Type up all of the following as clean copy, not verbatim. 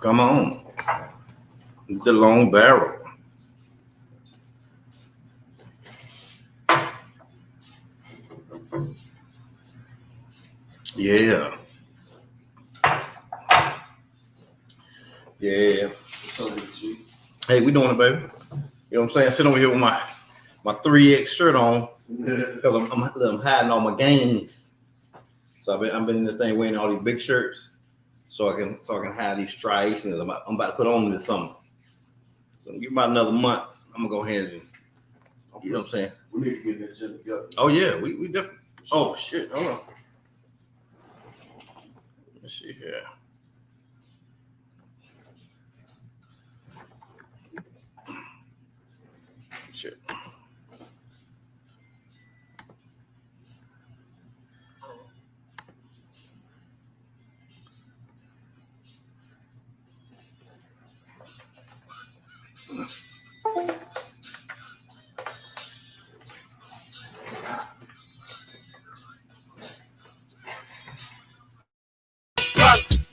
Come on. The long barrel. Yeah. Yeah. Hey, we doing it, baby. You know what I'm saying? Sitting over here with my 3X shirt on because I'm hiding all my gains. So I've been in this thing wearing all these big shirts so I can hide these striations I'm about to put on this summer. So give me about another month. I'm gonna go ahead and you know what I'm saying? We need to get that gym together. Oh yeah, we definitely. Oh shit, hold on. Let's see here. Shit.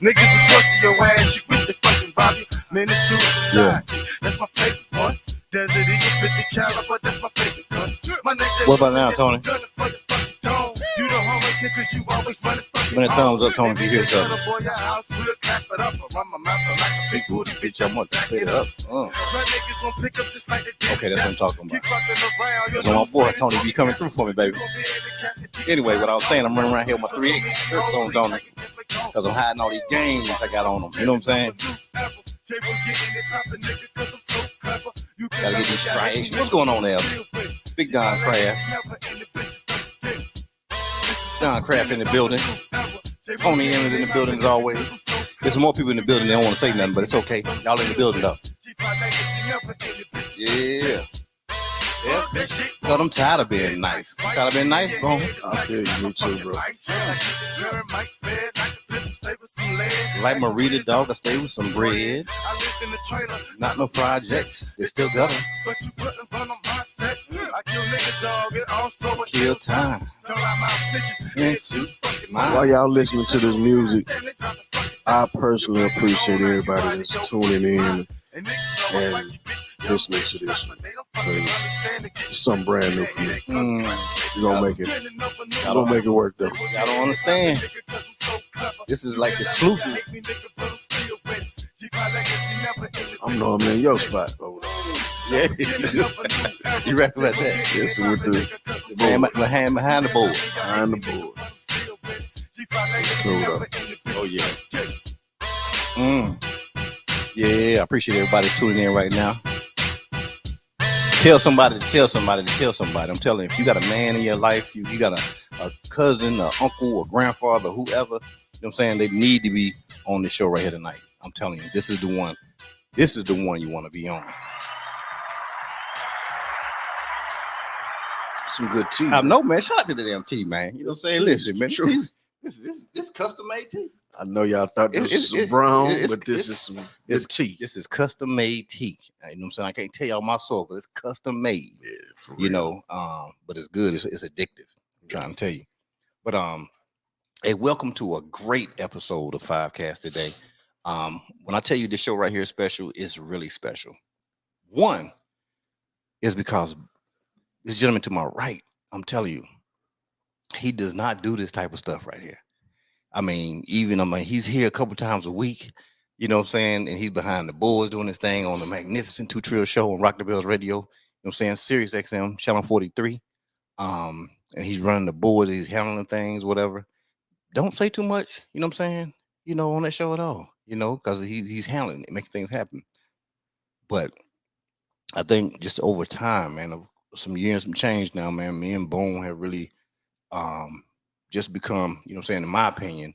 Niggas will talk to your ass, you wish they fucking rob you. Menace to society, that's my favorite one. Desert Eagle 50 caliber, that's my favorite gun. My what about now, Tony? You the homie kid, cause you always running Give me a thumbs up, Tony, if you hear something. Bitch, I want to spit it up. Okay, that's what I'm talking about. So my boy Tony be coming through for me, baby. Anyway, what I was saying, I'm running around here with my 3X shirts on, Tony, because I'm hiding all these games I got on them. You know what I'm saying? Gotta get these striations. What's going on there? Big Don Craft. Don Craft in the building. Tony M is in the building as always. There's some more people in the building. They don't want to say nothing, but it's okay. Y'all in the building though. Yeah. Yeah. But I'm tired of being nice. I'm tired of being nice, bro. I feel you, me too, bro. Like Marita, dog, I stay with some bread. Not no projects. They still got them. Kill time. While y'all listening to this music, I personally appreciate everybody that's tuning in and listening to this. It's something brand new for me. We're gonna make it. I don't make it work though. Y'all don't understand. This is like exclusive. I'm normally in your spot over there. Yeah. You right about that? Yes, with the hand behind the board. Behind the board. It's cool though. Oh yeah. Yeah, I appreciate everybody tuning in right now. Tell somebody to tell somebody to tell somebody. I'm telling you, if you got a man in your life, you got a cousin, an uncle, a grandfather, whoever, you know what I'm saying, they need to be on the show right here tonight. I'm telling you, this is the one. This is the one you want to be on. Some good tea. I know, man. Shout out to the damn tea, man. You know what I'm saying? Listen, man. This custom made tea. I know y'all thought this was brown, but this is some tea. This is custom made tea. You know what I'm saying? I can't tell y'all my soul, but it's custom made. Yeah, you know, but it's good. It's addictive. I'm trying to tell you. But hey, welcome to a great episode of Fivecast today. When I tell you this show right here is special, it's really special. One is because this gentleman to my right, I'm telling you, he does not do this type of stuff right here. I mean, he's here a couple times a week, you know what I'm saying? And he's behind the boards doing this thing on the magnificent Trill show on RockThe Radio, you know what I'm saying? Sirius XM, channel 43. And he's running the boards, he's handling things, whatever. Don't say too much, you know what I'm saying? You know, on that show at all, you know, because he's handling it, making things happen. But I think just over time, man, of some years, some change now, man, me and Bone have really just become, you know what I'm saying, in my opinion,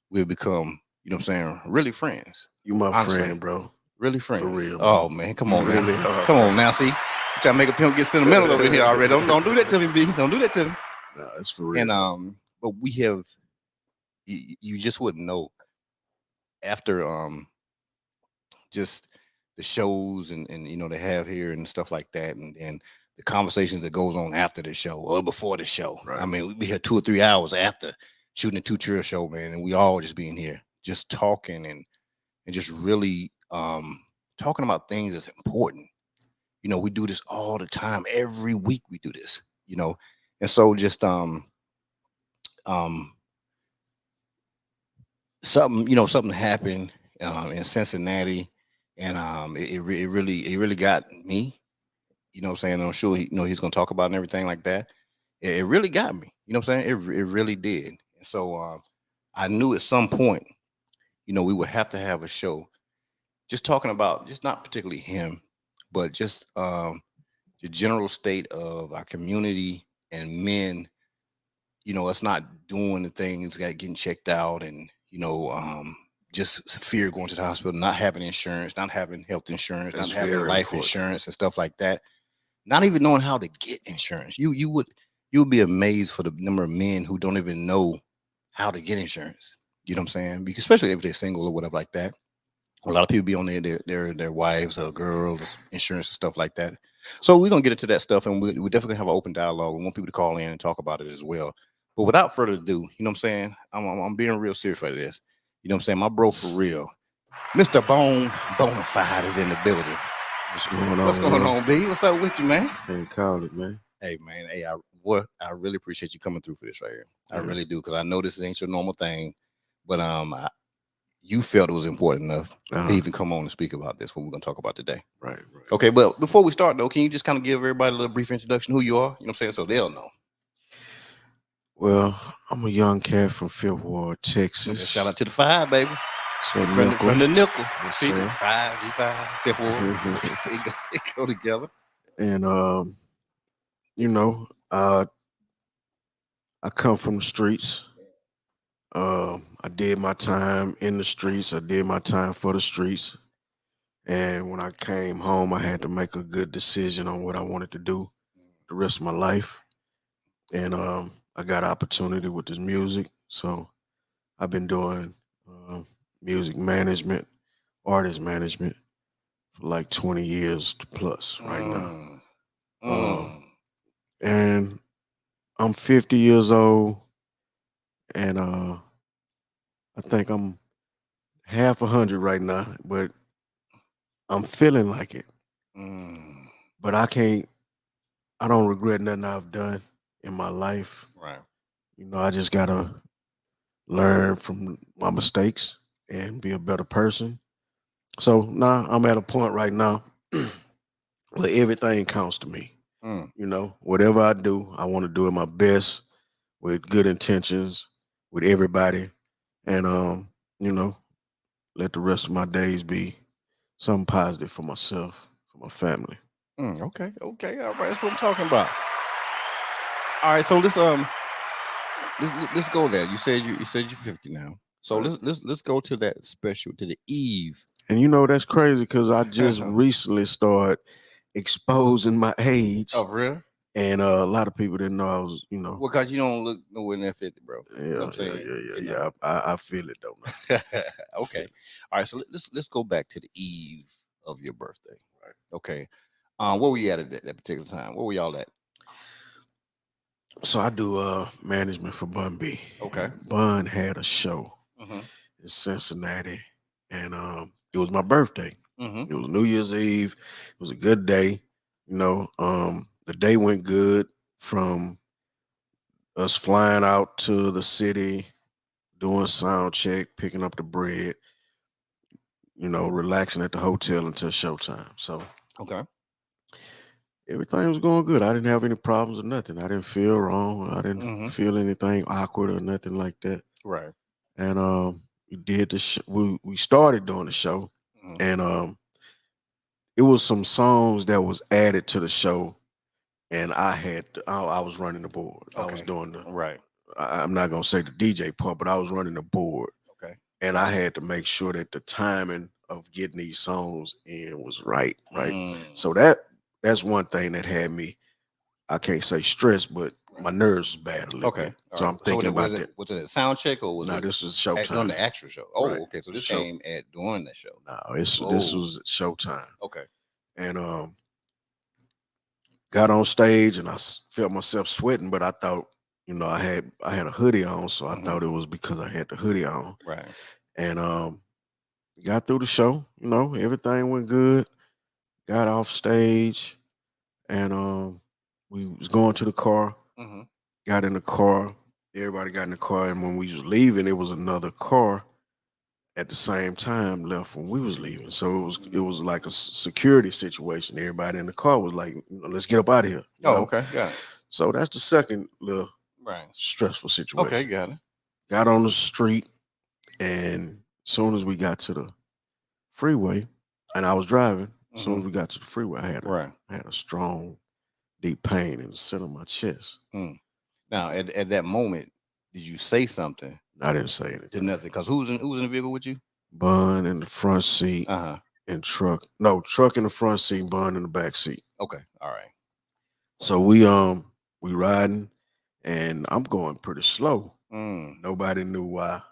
we've become, you know what I'm saying, really friends. You my friend, bro. Really friends. For real. Oh, man, come on, really. Come on now, see? I'm trying to make a pimp get sentimental over here already. Don't do that to me, B. Don't do that to me. No, it's for real. And but we have, you just wouldn't know after just the shows and you know they have here and stuff like that, and the conversations that goes on after the show or before the show. Right. I mean, we be here 2 or 3 hours after shooting the Trill show, man, and we all just being here, just talking and and just really talking about things that's important. We do this all the time. Every week we do this, and so just um something happened in Cincinnati, and it really got me. What I'm saying? I'm sure he's gonna talk about it and everything like that. It really got me. What I'm saying? It really did. And so I knew at some point, we would have to have a show just talking about just not particularly him, but just the general state of our community and men. Us not doing the things, getting checked out, and just fear going to the hospital, not having insurance, not having health insurance, That's not having very life important. insurance and stuff like that. Not even knowing how to get insurance. You would be amazed for the number of men who don't even know how to get insurance. You know what I'm saying? Because especially if they're single or whatever like that. A lot of people be on their wives or girls insurance and stuff like that. So we're gonna get into that stuff, and we definitely have an open dialogue. We want people to call in and talk about it as well. But without further ado, what I'm saying? I'm being real serious right this. What I'm saying? My bro for real, Mr. Bonefied is in the building. What's going on? What's going on, B? What's up with you, man? Can't call it, man. Hey, man. Hey, I really appreciate you coming through for this right here. I Yeah. really do, because I know this ain't your normal thing, but you felt it was important enough to even come on and speak about this, what we're gonna talk about today. Right. Okay, but before we start though, can you just kind of give everybody a little brief introduction who you are? What I'm saying, so they'll know. Well, I'm a young cat from Fifth Ward, Texas. Shout out to the 5, baby. So From the nickel. Yes, See, the sir. 5, G5, Fifth Ward. It go together. And I come from the streets. I did my time in the streets. I did my time for the streets. And when I came home, I had to make a good decision on what I wanted to do the rest of my life. And I got opportunity with this music. So I've been doing music management, artist management for like 20 years plus right now. And I'm 50 years old, and I think I'm half 100 right now, but I'm feeling like it. But I don't regret nothing I've done in my life. Right. I just gotta learn from my mistakes and be a better person. So now I'm at a point right now where everything counts to me. Whatever I do, I want to do it my best with good intentions with everybody, and let the rest of my days be something positive for myself, for my family. Okay, all right, that's what I'm talking about. All right, so let's go there. You said you're 50 now, so let's go to that special, to the eve. And that's crazy because I just recently started exposing my age. Oh, for real? And a lot of people didn't know I was, Well, because you don't look nowhere near 50, bro. Yeah, what I'm saying? Yeah. I feel it though. Okay. All right. So let's go back to the eve of your birthday. Right. Okay. Where were you at that particular time? Where were y'all at? So I do management for Bun-B. Okay. Bun had a show in Cincinnati, and it was my birthday. It was New Year's Eve. It was a good day. The day went good from us flying out to the city, doing sound check, picking up the bread, relaxing at the hotel until showtime. So everything was going good. I didn't have any problems or nothing. I didn't feel wrong. I didn't feel anything awkward or nothing like that. Right. And we did the we started doing the show, and it was some songs that was added to the show, and I was running the board. I was doing the right. I'm not gonna say the DJ part, but I was running the board. Okay. And I had to make sure that the timing of getting these songs in was right. So that's one thing that had me, I can't say stressed, but my nerves was bad a little bit. So I'm thinking about that. Was it a sound check, or was No, it this was showtime on the actual show? Oh, Right. okay. So this came at during that show. No, this was showtime. Okay. And got on stage, and I felt myself sweating, but I thought, I had a hoodie on, so I thought it was because I had the hoodie on. Right. And Got through the show, everything went good. Got off stage, and we was going to the car. Mm-hmm. Got in the car. Everybody got in the car, and when we was leaving, it was another car at the same time left when we was leaving. So it was like a security situation. Everybody in the car was like, let's get up out of here. Oh, okay, got it. So that's the second little Right. stressful Okay, situation. got it. Got on the street, and as soon as we got to the freeway, and I was driving. As soon as Mm-hmm. we got to the freeway, Right. I had a strong, deep pain in the center of my chest. Mm. Now, at that moment, did you say something? I didn't say To anything. nothing, because who was in the vehicle with you? Bun in the front seat Uh-huh. and truck. No, truck in the front seat, Bun in the back seat. Okay, all right. So we riding, and I'm going pretty slow. Mm. Nobody knew why,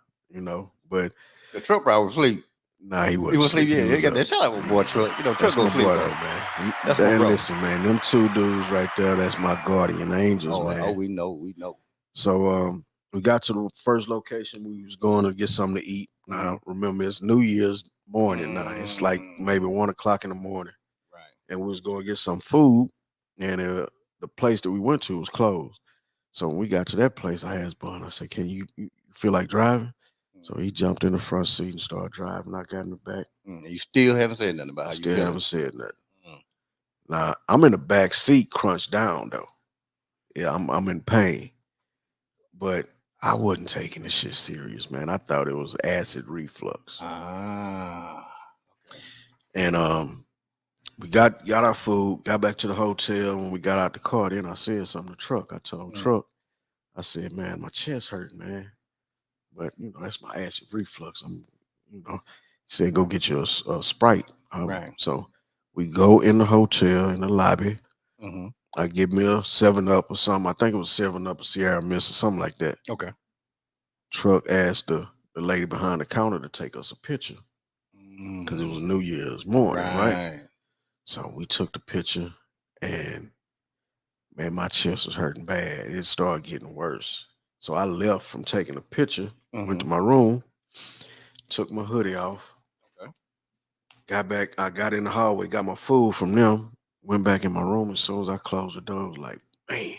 but The truck driver was asleep. nah, he He wasn't was asleep. asleep. Yeah, He you was got up. that shot like a boy truck. Truck That's go my sleep boy though. though, man. That's my And brother. listen, man, them two dudes right there, that's my guardian angels, man. We know. So we got to the first location. We was going to get something to eat. Now remember, it's New Year's morning. Now it's like maybe 1 o'clock in the morning, Right. and we was going to get some food, and the place that we went to was closed. So when we got to that place, I asked Bun. I said, "Can you feel like driving?" So he jumped in the front seat and started driving. I got in the back. You still haven't said nothing about I how you still feeling. haven't said nothing. Mm. Now I'm in the back seat, crunched down though. Yeah, I'm in pain, but I wasn't taking this shit serious, man. I thought it was acid reflux. Ah. And we got our food, got back to the hotel. When we got out the car, then I said something to Truck. I told Truck, I said, man, my chest hurt, man. But that's my acid reflux. He said, go get you a Sprite. Right. So we go in the hotel in the lobby. Mm-hmm. I give me a 7-Up or something. I think it was 7-Up or Sierra Mist or something like that. Okay. Truck asked the lady behind the counter to take us a picture because it was New Year's morning, right? So we took the picture, and man, my chest was hurting bad. It started getting worse. So I left from taking a picture, went to my room, took my hoodie off, Okay. got back. I got in the hallway, got my food from them, went back in my room. As soon as I closed the door, I was like, man,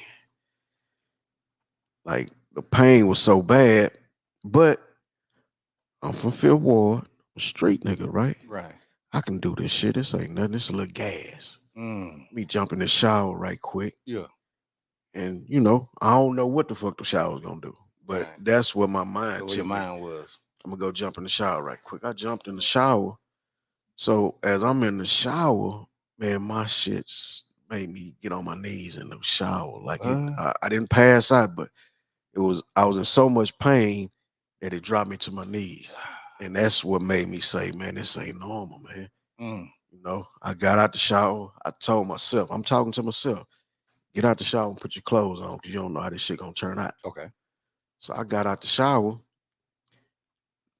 like the pain was so bad. But I'm from Fifth Ward, a street nigga, right? Right. I can do this shit. This ain't nothing. It's a little gas. Mm. Me jump in the shower right quick. Yeah. And I don't know what the fuck the shower's gonna do. But that's what my mind That's what your mind was. I'm gonna go jump in the shower right quick. I jumped in the shower. So as I'm in the shower, man, my shit made me get on my knees in the shower. Like I didn't pass out, but I was in so much pain that it dropped me to my knees. And that's what made me say, man, this ain't normal, man. Mm. I got out the shower. I told myself, I'm talking to myself, get out the shower and put your clothes on because you don't know how this shit gonna turn out. Okay. So I got out the shower,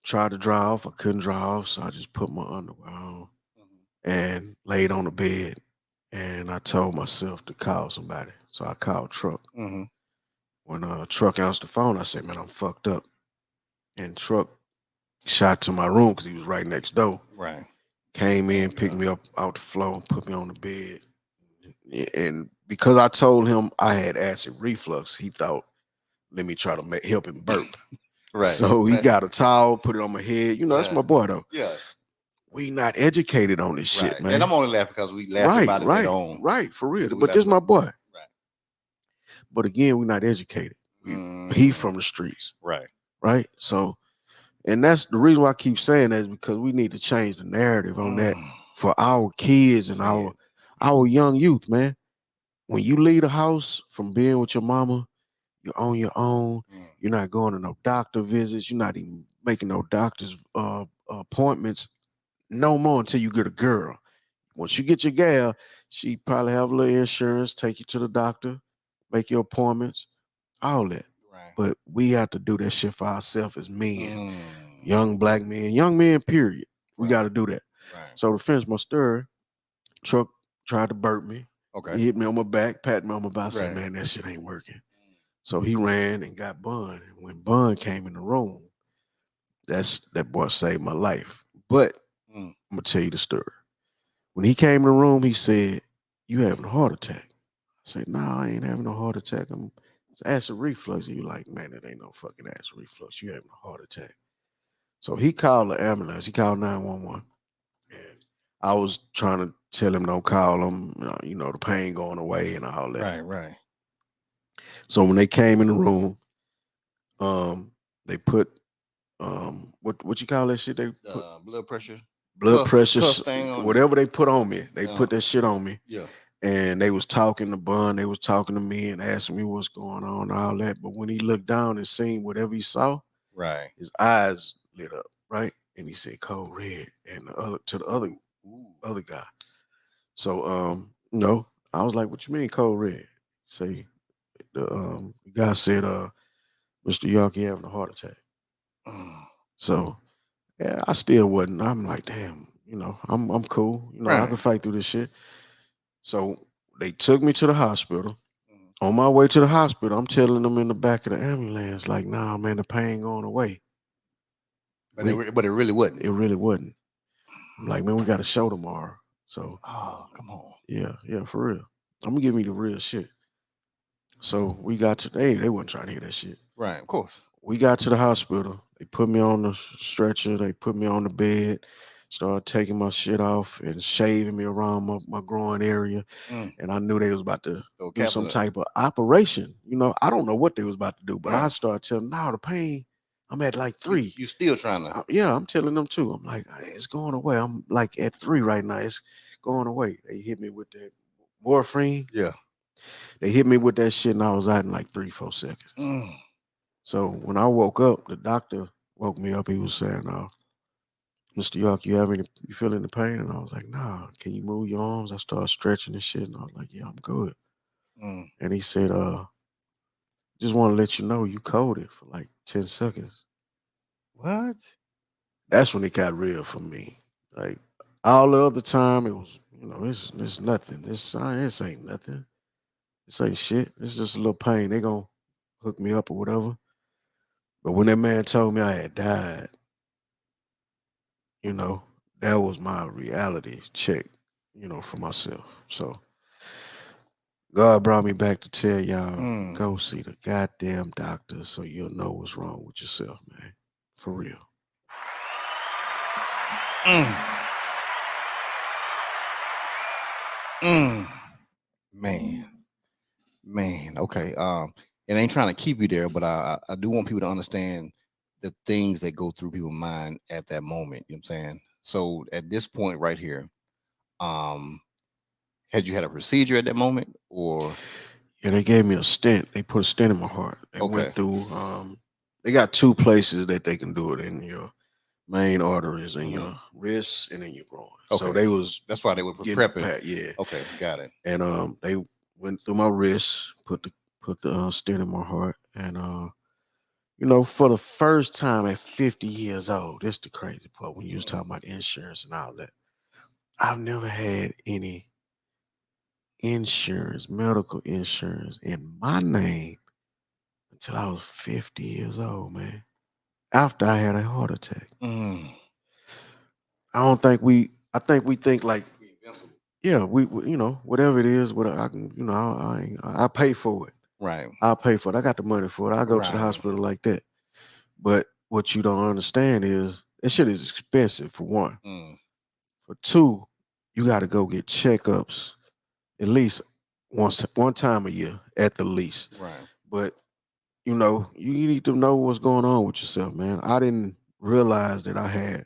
tried to dry off. I couldn't dry off, so I just put my underwear on and laid on the bed. And I told myself to call somebody. So I called Truck. Mm-hmm. When Truck answered the phone, I said, man, I'm fucked up. And Truck shot to my room because he was right next door. Right. Came in, picked me up out the floor, and put me on the bed. And because I told him I had acid reflux, he thought, let me try to help him burp. Right. So he got a towel, put it on my head. That's my boy, though. Yeah. We not educated on this shit, man. And I'm only laughing because we laughed about it later on. Right, for real. But this my boy. Right. But again, we're not educated. He from the streets. Right. Right? So, and that's the reason why I keep saying that is because we need to change the narrative on that for our kids and our young youth, man. When you leave the house from being with your mama, you're on your own. You're not going to no doctor visits. You're not even making no doctor's appointments no more until you get a girl. Once you get your gal, she probably have a little insurance, take you to the doctor, make your appointments, all that. Right. But we have to do that shit for ourselves as men, young black men, young men, period. We got to do that. Right. So to finish my story, Truck tried to burp me. Okay. He hit me on my back, pat me on my back. I said, man, that shit ain't working. So he ran and got Bun. When Bun came in the room, that boy saved my life. But Mm. I'm gonna tell you the story. When he came in the room, he said, "You having a heart attack?" I said, "No, I ain't having a heart attack. It's acid reflux." And you like, man, it ain't no fucking acid reflux. You having a heart attack. So he called the ambulance. He called 911. And I was trying to tell him don't call him, the pain going away and all that. Right, right. So when they came in the room, they put what you call that shit? They put Blood pressure, blood pressure, cuff thing on you. whatever they put on me. They put that shit on me. Yeah. And they was talking to Bun, they was talking to me and asking me what's going on and all that. But when he looked down and seen whatever he saw, Right. his eyes lit up, right? And he said, "Cold red." And the Ooh. other guy. So no, I was like, "What you mean cold red?" Say the guy said, "Mr. Yorkie having a heart attack." Mm. So yeah, I still wasn't. I'm like, damn, I'm cool. I Right. can fight through this shit. So they took me to the hospital. Mm. On my way to the hospital, I'm telling them in the back of the ambulance, like, "Nah, man, the pain going away." But it really wasn't. It really wasn't. I'm like, "Man, we got a show tomorrow." So Oh, come on. yeah, yeah, for real. I'm gonna give me the real shit. So we got to they wasn't trying to hear that shit. Right, of course. We got to the hospital. They put me on the stretcher. They put me on the bed. Started taking my shit off and shaving me around my groin area. Mm. And I knew they was about to So do some capital. type of operation. I don't know what they was about to do, but I Right. started telling them, "No, the pain, I'm at like You 3." you still trying to. Yeah, I'm telling them too. I'm like, "Hey, it's going away. I'm like at 3 right now. It's going away." They hit me with that morphine. Yeah. They hit me with that shit, and I was out in like 3, 4 seconds. Mm. So when I woke up, the doctor woke me up. He was saying, "Mr. York, you feeling the pain?" And I was like, "Nah, can you move your arms?" I started stretching and shit. And I was like, "Yeah, I'm good." Mm. And he said, "Just want to let you know you coded for like 10 seconds." What? That's when it got real for me. Like all the other time, it was, it's nothing. This ain't nothing. This ain't shit. It's just a little pain. They gonna hook me up or whatever. But when that man told me I had died, you know, that was my reality check, for myself. So God brought me back to tell y'all, Mm. go see the goddamn doctor so you'll know what's wrong with yourself, man. For real. Mm. Mm. Man. Man. Okay. It ain't trying to keep you there, but I do want people to understand the things that go through people's mind at that moment. You know what I'm saying? So at this point right here, um, had you had a procedure at that moment or Yeah, they gave me a stent. They put a stent in my heart. They okay. went through they got 2 places that they can do it in your main arteries in Mhm. your wrists and in your groin. So Okay. they was That's why they were getting prepping. yeah. Okay, got it. And they went through my wrist, put the stent in my heart, and for the first time at 50 years old, this the crazy part when you was Mm. talking about insurance and all that. I've never had any insurance, medical insurance in my name until I was 50 years old, man. After I had a heart attack. Mm. I don't think I think we think like, Be invincible. yeah, whatever it is, what I can, I pay for it. Right. I'll pay for it. I got the money for it. I go to the Right. hospital like that. But what you don't understand is that shit is expensive for one. Mm. For two, you got to go get checkups at least one time a year at the least. Right. But you need to know what's going on with yourself, man. I didn't realize that I had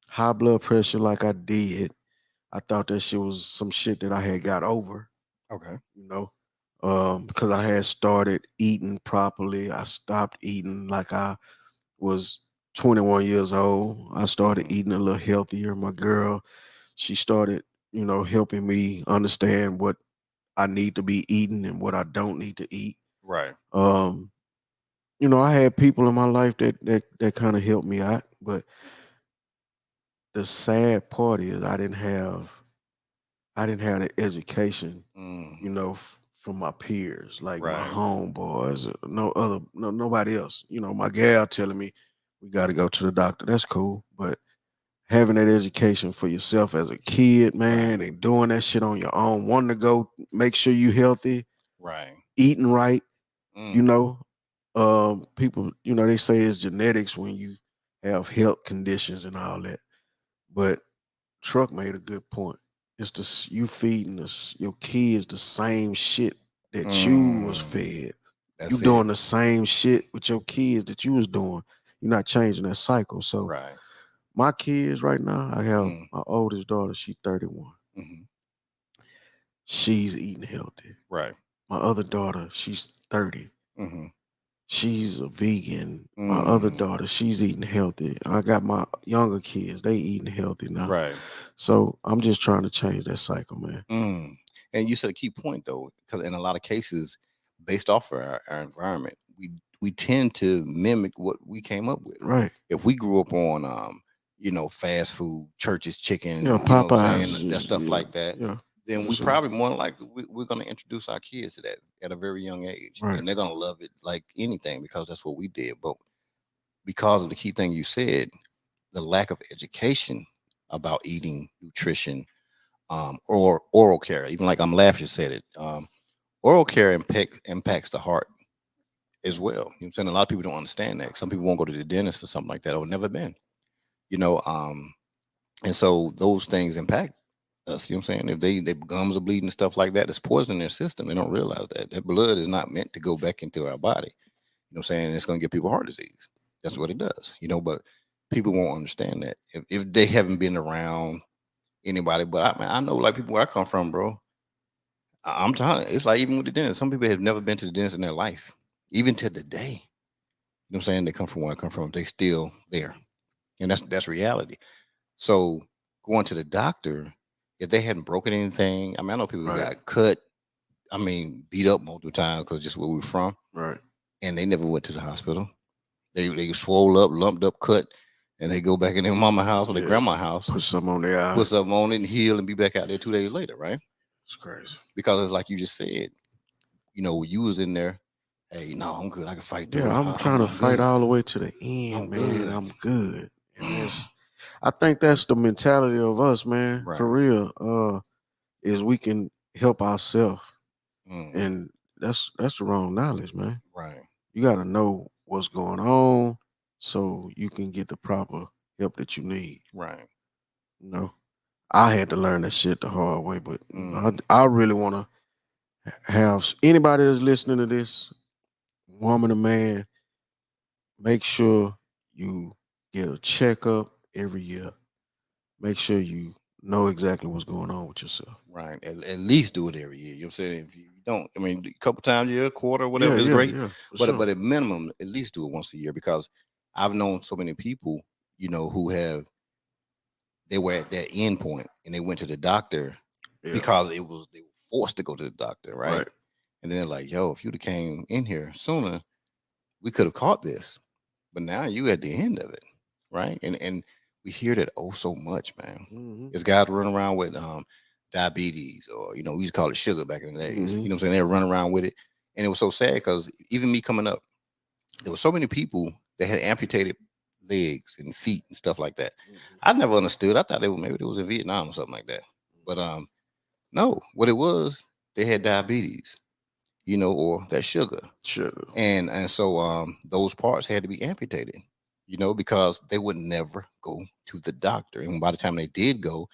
high blood pressure like I did. I thought that shit was some shit that I had got over, Okay. you know, because I had started eating properly. I stopped eating like I was 21 years old. I started Mhm. eating a little healthier. My girl, she started, helping me understand what I need to be eating and what I don't need to eat. Right. Um, I had people in my life that kind of helped me out, but the sad part is I didn't have the education, Mm. from my peers, like my Right. homeboys, nobody else. My gal telling me we got to go to the doctor. That's cool, but having that education for yourself as a kid, Right. man, and doing that shit on your own, wanting to go make sure you healthy, Right. eating right, you Mm. know. People, they say it's genetics when you have health conditions and all that. But Truck made a good point. It's you feeding your kids the same shit that you was Mm. fed. You That's it. doing the same shit with your kids that you was doing. You're not changing that cycle. So Right. my kids right now, I have Mm. my oldest daughter, she's 31. Hmm. She's eating healthy. Right. My other daughter, she's 30. Hmm. She's a vegan. My other Mm. daughter, she's eating healthy. I got my younger kids, they eating healthy now. Right. So I'm just trying to change that cycle, man. Mm. And you said a key point though, because in a lot of cases, based off of our environment, we tend to mimic what we came up with. Right. If we grew up on fast food, church's Yeah, chicken, what I'm Popeyes. saying, that stuff Yeah, like that, yeah, then for we sure. probably more than likely we're going to introduce our kids to that at a very young age, Right. and they're going to love it like anything because that's what we did. But because of the key thing you said, the lack of education about eating, nutrition, or oral care. Even like I'm laughing said it. Oral care impacts the heart as well. You know what I'm saying? A lot of people don't understand that. Some people won't go to the dentist or something like that or never been. You know, and so those things impact us. You know what I'm saying? If their gums are bleeding and stuff like that, it's poison in their system. They don't realize that. That blood is not meant to go back into our body. You know what I'm saying? It's gonna give people heart disease. That's what it does, but people won't understand that if they haven't been around anybody. But I know like people where I come from, bro. I'm telling you, it's like even with the dentist, some people have never been to the dentist in their life, even to the day. You know what I'm saying? They come from where I come from, they still there. And that's reality. So going to the doctor, if they hadn't broken anything, I mean, I know people who Right. got cut, I mean, beat up multiple times because just where we are from, Right. and they never went to the hospital. They swole up, lumped up, cut, and they go back in their mama house or their Yeah. grandma house, Put something on their eye. put something on it and heal and be back out there 2 days later, right? It's crazy. Because it's like you just said, you was in there. Hey, no, I'm good. I can fight through Yeah, it. I'm trying to I'm fight good. all the way to the end, I'm man. good. I'm good. And I think that's the mentality of us, man. Right. For real. Is we can help ourselves. Mm, And that's the wrong knowledge, man. right. You gotta know what's going on so you can get the proper help that you need. Right. You know. I had to learn that shit the hard way, but Mm, I really wanna have anybody that's listening to this, woman or man, make sure you get a checkup every year. Make sure you know exactly what's going on with yourself. right. At least do it every year. You know what I'm saying? If you don't, I mean, a couple times a year, quarter, Yeah, whatever is yeah, great. yeah, for But sure. but at minimum, at least do it once a year because I've known so many people, who have they were at that end point and they went to the doctor Yeah, because they were forced to go to the doctor, right? right. And then they're like, yo, if you'd have came in here sooner, we could have caught this. But now you at the end of it, right? And we hear that oh so much, man. Hmm. There's guys running around with diabetes, or we used to call it sugar back in the days. Hmm. You know what I'm saying? They were running around with it, and it was so sad because even me coming up, there were so many people that had amputated legs and feet and stuff like that. I never understood. I thought maybe it was in Vietnam or something like that. But no, what it was, they had diabetes, or that sugar. Sugar. And so those parts had to be amputated, because they would never go to the doctor. And by the time they did go,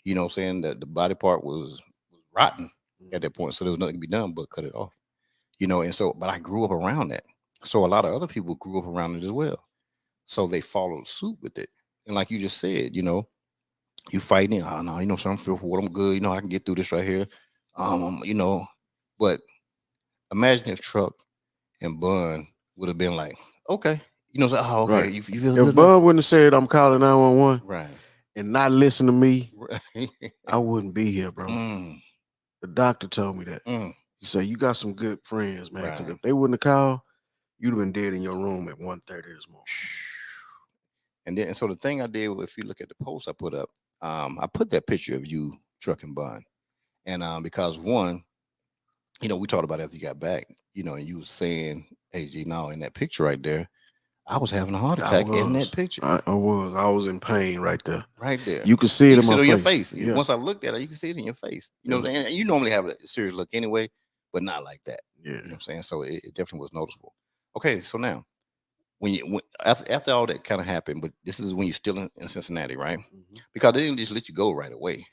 what I'm saying, that the body part was rotten at that point. So there was nothing to be done but cut it off. And so but I grew up around that. So a lot of other people grew up around it as well. So they followed suit with it. And like you just said, you fighting, oh no, so I'm feel for what I'm good, I can get through this right here. But imagine if Truck and Bun would have been like, okay, oh, okay, Right. you feel If good enough, Bud wouldn't have said I'm calling 911 right? and not listen to me, Right. I wouldn't be here, bro. mm, The doctor told me that. mm, He said, you got some good friends, man. Because right. if they wouldn't have called, you'd have been dead in your room at 1:30 this morning. And so the thing I did, if you look at the post I put up, I put that picture of you, Truck and Bun, and because one, we talked about it after you got back, and you was saying, hey, G, now in that picture right there, I was having a heart I attack in that was. picture. I was in pain right there. Right there. You could see You it can in see my it on your face. face. Yeah. Once I looked at it, you can see it in your face. You know, And- and you normally have a serious look anyway, but not like that. yeah. You know what I'm saying? So it definitely was noticeable. Okay, so now after all that kind of happened, but this is when you're still in Cincinnati, right? Mhm. Because they didn't just let you go right away.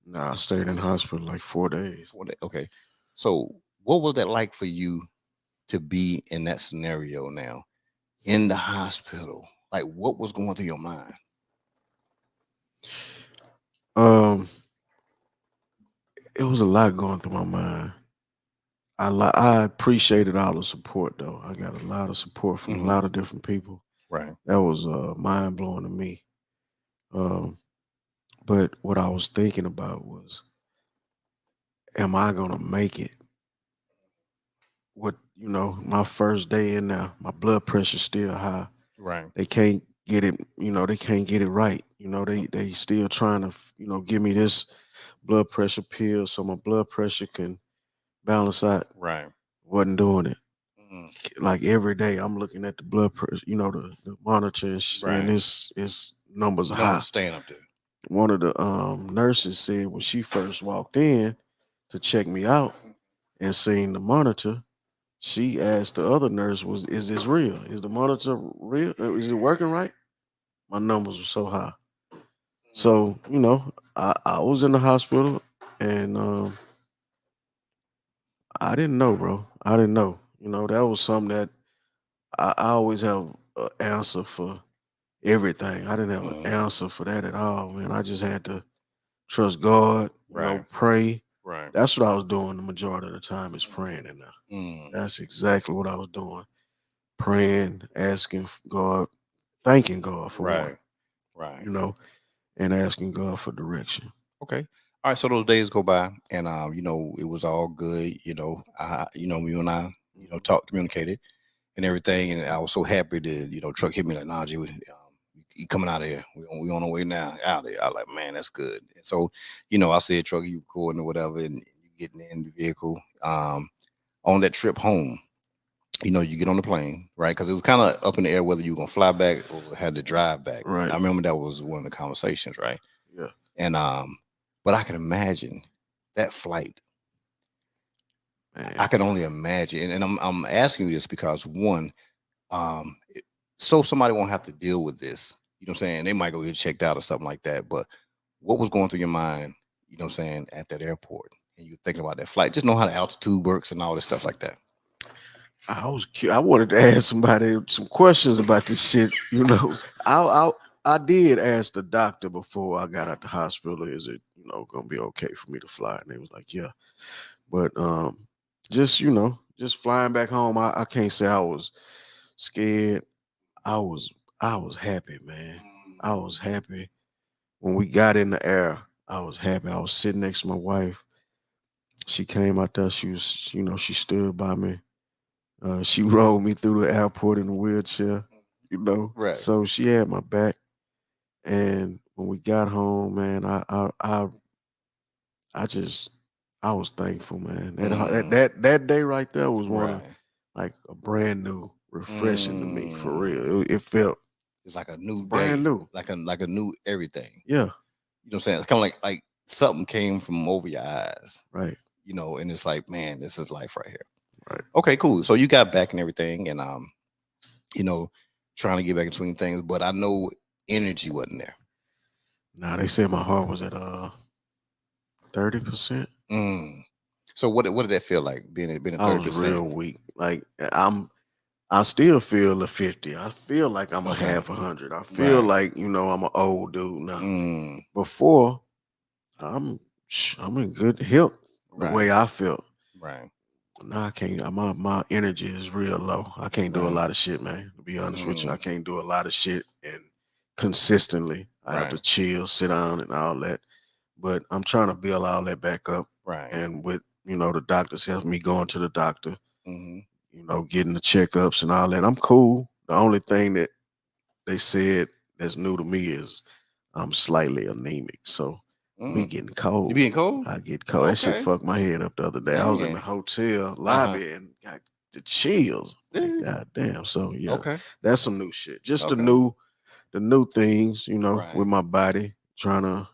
Nah, I stayed in the hospital like 4 days. Okay, so what was that like for you to be in that scenario now in the hospital? Like, what was going through your mind? Um, it was a lot going through my mind. I appreciated all the support though. I got a lot of support from a Mhm. lot of different people. Right. That was mind blowing to me. Um, but what I was thinking about was, am I gonna make it? What my first day in there, my blood pressure's still high. Right. They can't get it, they can't get it right. They still trying to, give me this blood pressure pill so my blood pressure can balance out. Right. Wasn't doing it. Mhm. Like every day I'm looking at the blood pressure, the monitor and Right. it's numbers are Numbers high. staying up there. One of the nurses said when she first walked in to check me out and seen the monitor, she asked the other nurse, is this real? Is the monitor real? Is it working right? My numbers were so high. So, I was in the hospital and I didn't know, bro. I didn't know. That was something that I always have an answer for everything. I didn't have an Mhm. answer for that at all, man. I just had to trust God, Right. pray. Right. That's what I was doing the majority of the time is praying in there. Mm. That's exactly what I was doing. Praying, asking God, thanking God for one, Right. Right. you know, and asking God for direction. Okay. All right. So those days go by, and it was all good. You and I, Mhm. talked, communicated, and everything, and I was so happy to, truck hit me like, nah, G, you coming out of here? We on our way now out of here. I like, man, that's good. And so, I said, truck, you recording or whatever, and you getting in the vehicle. On that trip home, you get on the plane, right? Because it was kind of up in the air whether you were gonna fly back or had to drive back. Right. I remember that was one of the conversations, right? Yeah. And but I can imagine that flight. I Man. can only imagine, and I'm asking you this because one, so somebody won't have to deal with this. You know what I'm saying? They might go get checked out or something like that. But what was going through your mind? You know what I'm saying at that airport, and you thinking about that flight? Just know how the altitude works and all this stuff like that. I wanted to ask somebody some questions about this shit. I did ask the doctor before I got out the hospital, is it, gonna be okay for me to fly? And they was like, yeah. But just flying back home, I can't say I was scared. I was I was happy, man. I was happy. When we got in the air, I was happy. I was sitting next to my wife. She came out there, she stood by me. She rolled me through the airport in a wheelchair, Right. So she had my back. And when we got home, man, I just I was thankful, man. Mm, That day right there was one of right. like a brand new, refreshing to me for Mm. real. It felt It's like a new brand day, new. like a new everything. Yeah, You know what I'm saying? It's kind of like something came from over your eyes. right, And it's like, man, this is life right here. right. Okay, cool. So you got back and everything, and you know, trying to get back in between things, but I know energy wasn't there. Now they said my heart was at 30%. Mm. So what did that feel like being at I was 30%? real weak. Like I still feel a 50. I feel like I'm a Okay. half 100. I feel Right. like, I'm an old dude now. Mm. Before, I'm in good health the way Right. I felt. Right. Now I can't. My energy is real low. I can't do a Right. lot of shit, man. To be honest with you, I Mm. can't do a lot of shit and consistently. I have to Right. chill, sit down, and all that. But I'm trying to build all that back up. Right. And with the doctors helping me going to the doctor, Mm-hmm. getting the checkups and all that. I'm cool. The only thing that they said that's new to me is I'm slightly anemic. So I be Mm. getting You cold. being cold? I get cold. That shit Okay. fucked my head up the other day. I was in the Man. hotel Uh-huh. lobby and got the chills. Like, God damn. So yeah, Okay. that's some new shit. Just Okay. the new things, Right. with my body, trying to,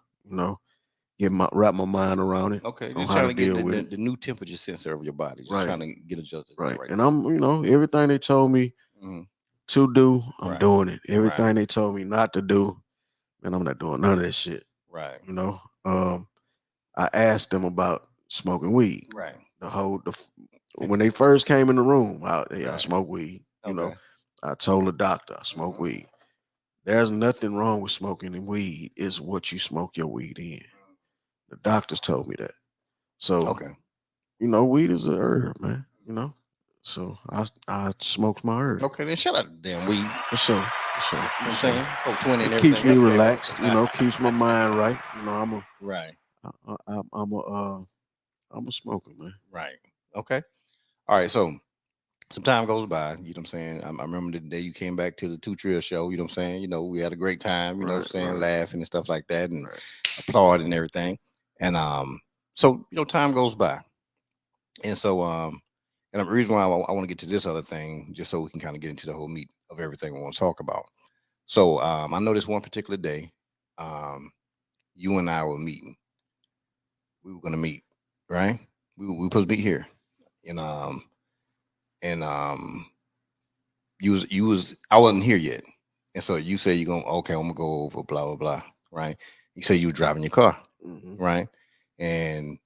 wrap my mind around it, Okay. on Just how trying to to get deal with it. the new temperature sensor of your body. Just Right, trying to get adjusted to that right. right And there. I'm, everything they told me Hmm. to do, I'm Right. doing it. Right. Everything they told me not to do, and I'm not doing none of that shit. Right. You know. I asked them about smoking weed. Right. When they first came in the room, I Right. smoke weed. Okay. I told the doctor I smoke Hmm. weed. There's nothing wrong with smoking weed. It's what you smoke your weed in. The doctors told me that. So, Okay. weed is a herb, man. So I smoked my herb Okay. Then shut up, damn weed. You know for sure, for sure, what for I'm sure. saying? 420 and It keeps everything me else you relaxed. got going. Keeps my mind right. Right. I'm a smoker, man. Right. Okay. All right. So some time goes by, you know what I'm saying? I remember the day you came back to the Two Trill show, you know what I'm saying? We had a great time, you know what I'm Right, saying, right, laughing and stuff like that and right. applaud and everything. And so time goes by. And so and the reason why I want to get to this other thing, just so we can kind of get into the whole meat of everything we want to talk about. So I know this one particular day, um, you and I were meeting. We were gonna meet, right? We were supposed to be here. And and you was I wasn't here yet, and so you say you're gonna okay, I'm gonna go over blah blah blah, right? You say you were driving your car, Hmm. right? And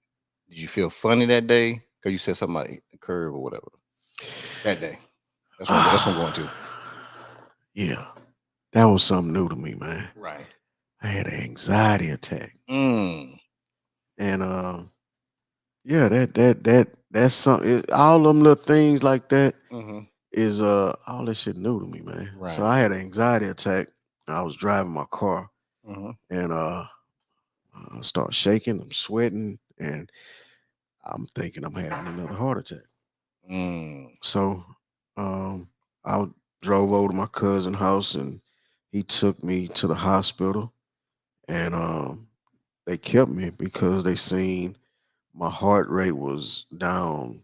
did you feel funny that day because you said something about the curve or whatever that day? That's what I'm going to. Yeah, that was something new to me, man. Right. I had an anxiety attack, Mm. and yeah, that's something. All them little things like that Mm-hmm. is all that shit new to me, man. So Right. I had an anxiety attack. I was driving my car, Mm-hmm. and I start shaking. I'm sweating, and I'm thinking I'm having another heart attack. Mm. So I drove over to my cousin's house, and he took me to the hospital, and they kept me because they seen my heart rate was down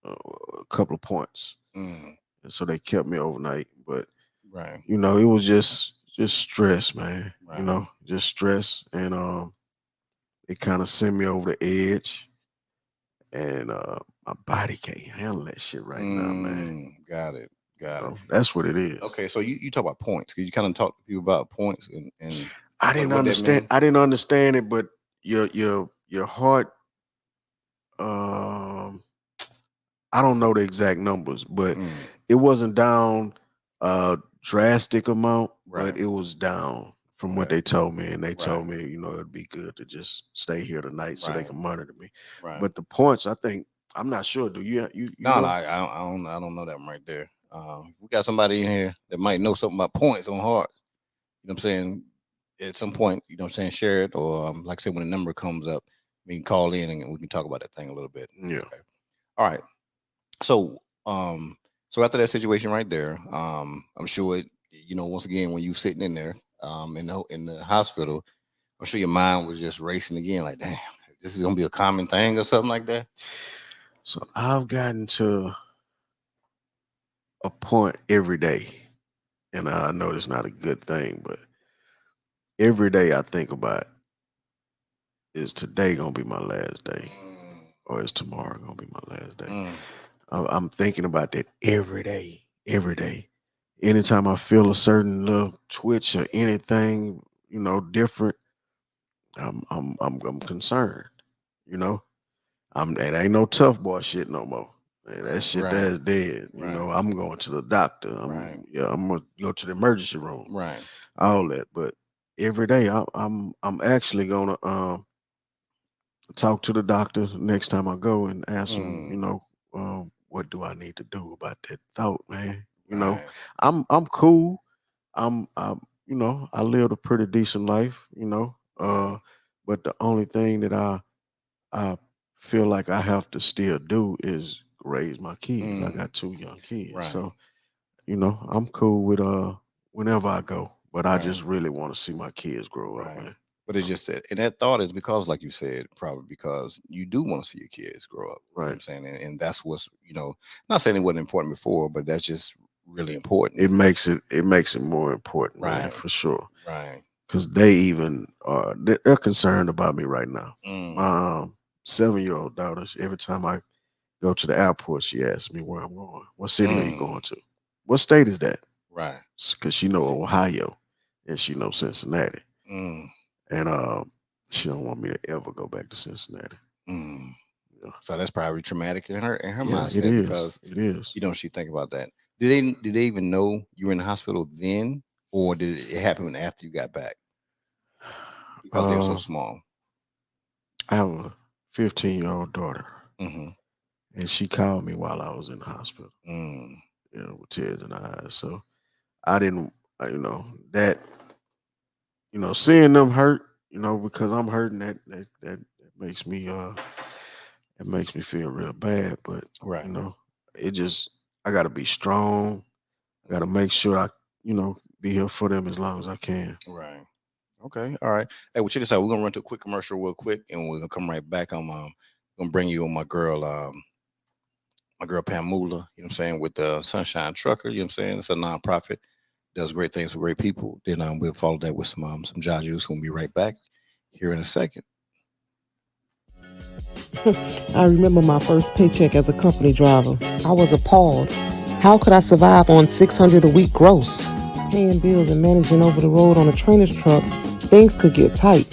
a couple of points, Mm. and so they kept me overnight. But Right. it was just stress, man. Right. Just stress, and it kind of sent me over the edge, and my body can't handle that shit right now, man. Mm. Got it. Got it. That's what it is. Okay, so you talk about points. Could you kind of talk to people about points and I what didn't what that understand. mean? I didn't understand it, but your heart. Um, I don't know the exact numbers, but Mm. it wasn't down a drastic amount, but Right. it was down from what Okay. they told me. And they Right. told me, it'd be good to just stay here tonight so they Right. can monitor me. Right. But the points, I think, I'm not sure. Do you No, no, know? I don't know that one right there. We got somebody in here that might know something about points on hearts. You know what I'm saying? At some point, you know what I'm saying, share it, or like I said, when the number comes up, we can call in and we can talk about that thing a little bit. Yeah. Okay. All right. So, so after that situation right there, I'm sure once again, when you sitting in there, in the hospital, I'm sure your mind was just racing again, like, damn, this is gonna be a common thing or something like that. So I've gotten to a point every day, and I know it's not a good thing, but every day I think about, is today gonna be my last day, or is tomorrow gonna be my last day? Mm, I'm thinking about that every day, every day. Anytime I feel a certain little twitch or anything, different, I'm concerned. You know, it ain't no tough boy shit no more. Man, that shit right, that's dead. right, I'm going to the doctor. right, I'm gonna go to the emergency room. right. All that, but every day I'm actually gonna talk to the doctor next time I go and ask him, Mm, what do I need to do about that thought, man? right. I'm cool. I lived a pretty decent life, Right. but the only thing that I feel like I have to still do is raise my kids. I Mm, got two young kids. right. So, I'm cool with whenever I go, but I Right. just really want to see my kids grow up, Right. man. But it's just that, and that thought is because, like you said, probably because you do want to see your kids grow up. You know what I'm Right. saying? And that's what's, not saying it wasn't important before, but that's just really important. It makes it more important, man, Right. for sure. Right. Because they even they're concerned about me right now. Mm, My 7-year-old daughter, every time I go to the airport, she asks me where I'm going. What city are you mm, going to? What state is that? right. Because she know Ohio and she know Cincinnati, Mm, and she don't want me to ever go back to Cincinnati. mm. Yeah, So that's probably traumatic in her yeah, it mindset is. because It is. she think about that. Did they even know you were in the hospital then, or did it happen after you got back because they were so Uh, small? I have a 15-year-old daughter, Mm-hmm. and she called me while I was in the hospital. Mm, With tears in her eyes. So I didn't, that, seeing them hurt, because I'm hurting, that makes me, it makes me feel real bad. But you right. know, it just, I got to be strong. I got to make sure I, be here for them as long as I can. Right. Okay. All right. Hey, well, check this out. We're gonna run to a quick commercial real quick, and we're gonna come right back. I'm gonna bring you on my girl Pamula. You know what I'm saying, with the Sunshine Trucker. You know what I'm saying? It's a nonprofit, does great things for great people. Then we'll follow that with some John Juice. We'll be right back here in a second. I remember my first paycheck as a company driver. I was appalled. How could I survive on $600 a week gross? Paying bills and managing over the road on a trainer's truck, things could get tight.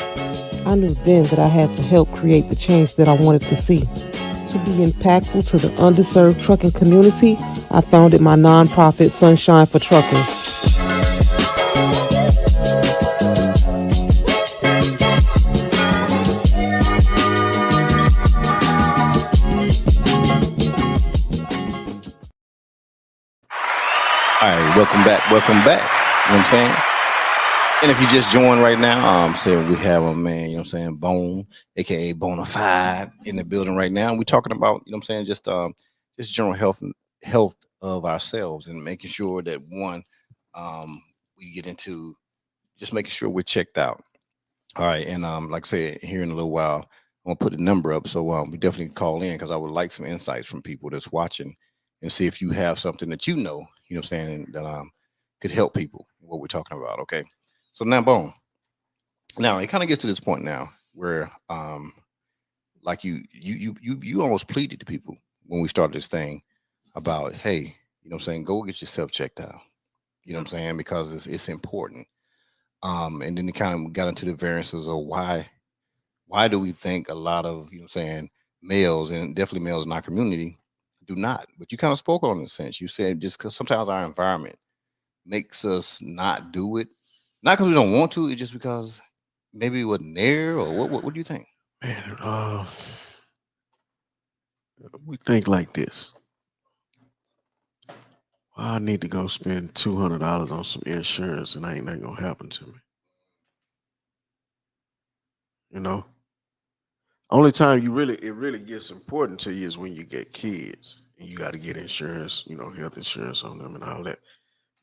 I knew then that I had to help create the change that I wanted to see. To be impactful to the underserved trucking community, I founded my nonprofit Sunshine for Truckers. All right, welcome back. Welcome back. You know what I'm saying? And if you just joined right now, I'm saying we have a man, you know what I'm saying, Bone, aka Bonafide, in the building right now. We're talking about, you know what I'm saying, just general health of ourselves and making sure that one, we get into just making sure we're checked out. All right, and like I said, here in a little while, I'm gonna put the number up, so we definitely call in because I would like some insights from people that's watching and see if you have something that you know what I'm saying, that could help people. What we're talking about, okay? So now, Bone. Now it kind of gets to this point now where, like you almost pleaded to people when we started this thing about, hey, you know what I'm saying, go get yourself checked out. You know what I'm saying, because it's important. And then it kind of got into the variances of why do we think a lot of, you know what I'm saying, males, and definitely males in our community, do not. But you kind of spoke on it in a sense. You said just because sometimes our environment makes us not do it, not because we don't want to, it's just because maybe it wasn't there, or what do you think? Man, we think like this. I need to go spend $200 on some insurance, and ain't nothing gonna happen to me. You know, only time it really gets important to you is when you get kids and you got to get insurance. Health insurance on them and all that.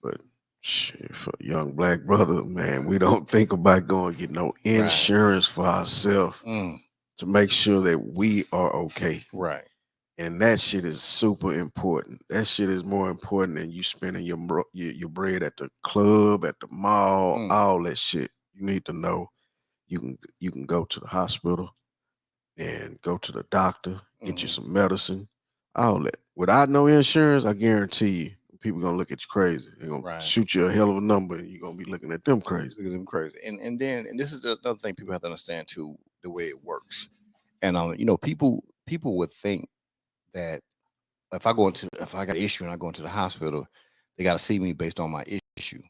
But shit, for a young black brother, man, we don't think about going get no Right. insurance for ourselves Mm, to make sure that we are okay. right. And that shit is super important. That shit is more important than you spending your bread at the club, at the mall, Mm, all that shit. You need to know you can go to the hospital and go to the doctor, get you hmm some medicine, all that. Without no insurance, I guarantee you, people gonna look at you crazy. They're gonna right. shoot you a hell of a number, and you're gonna be looking at them crazy. Look at them crazy. And this is the other thing people have to understand too, the way it works. And people would think that if I got an issue and I go into the hospital, they got to see me based on my issue.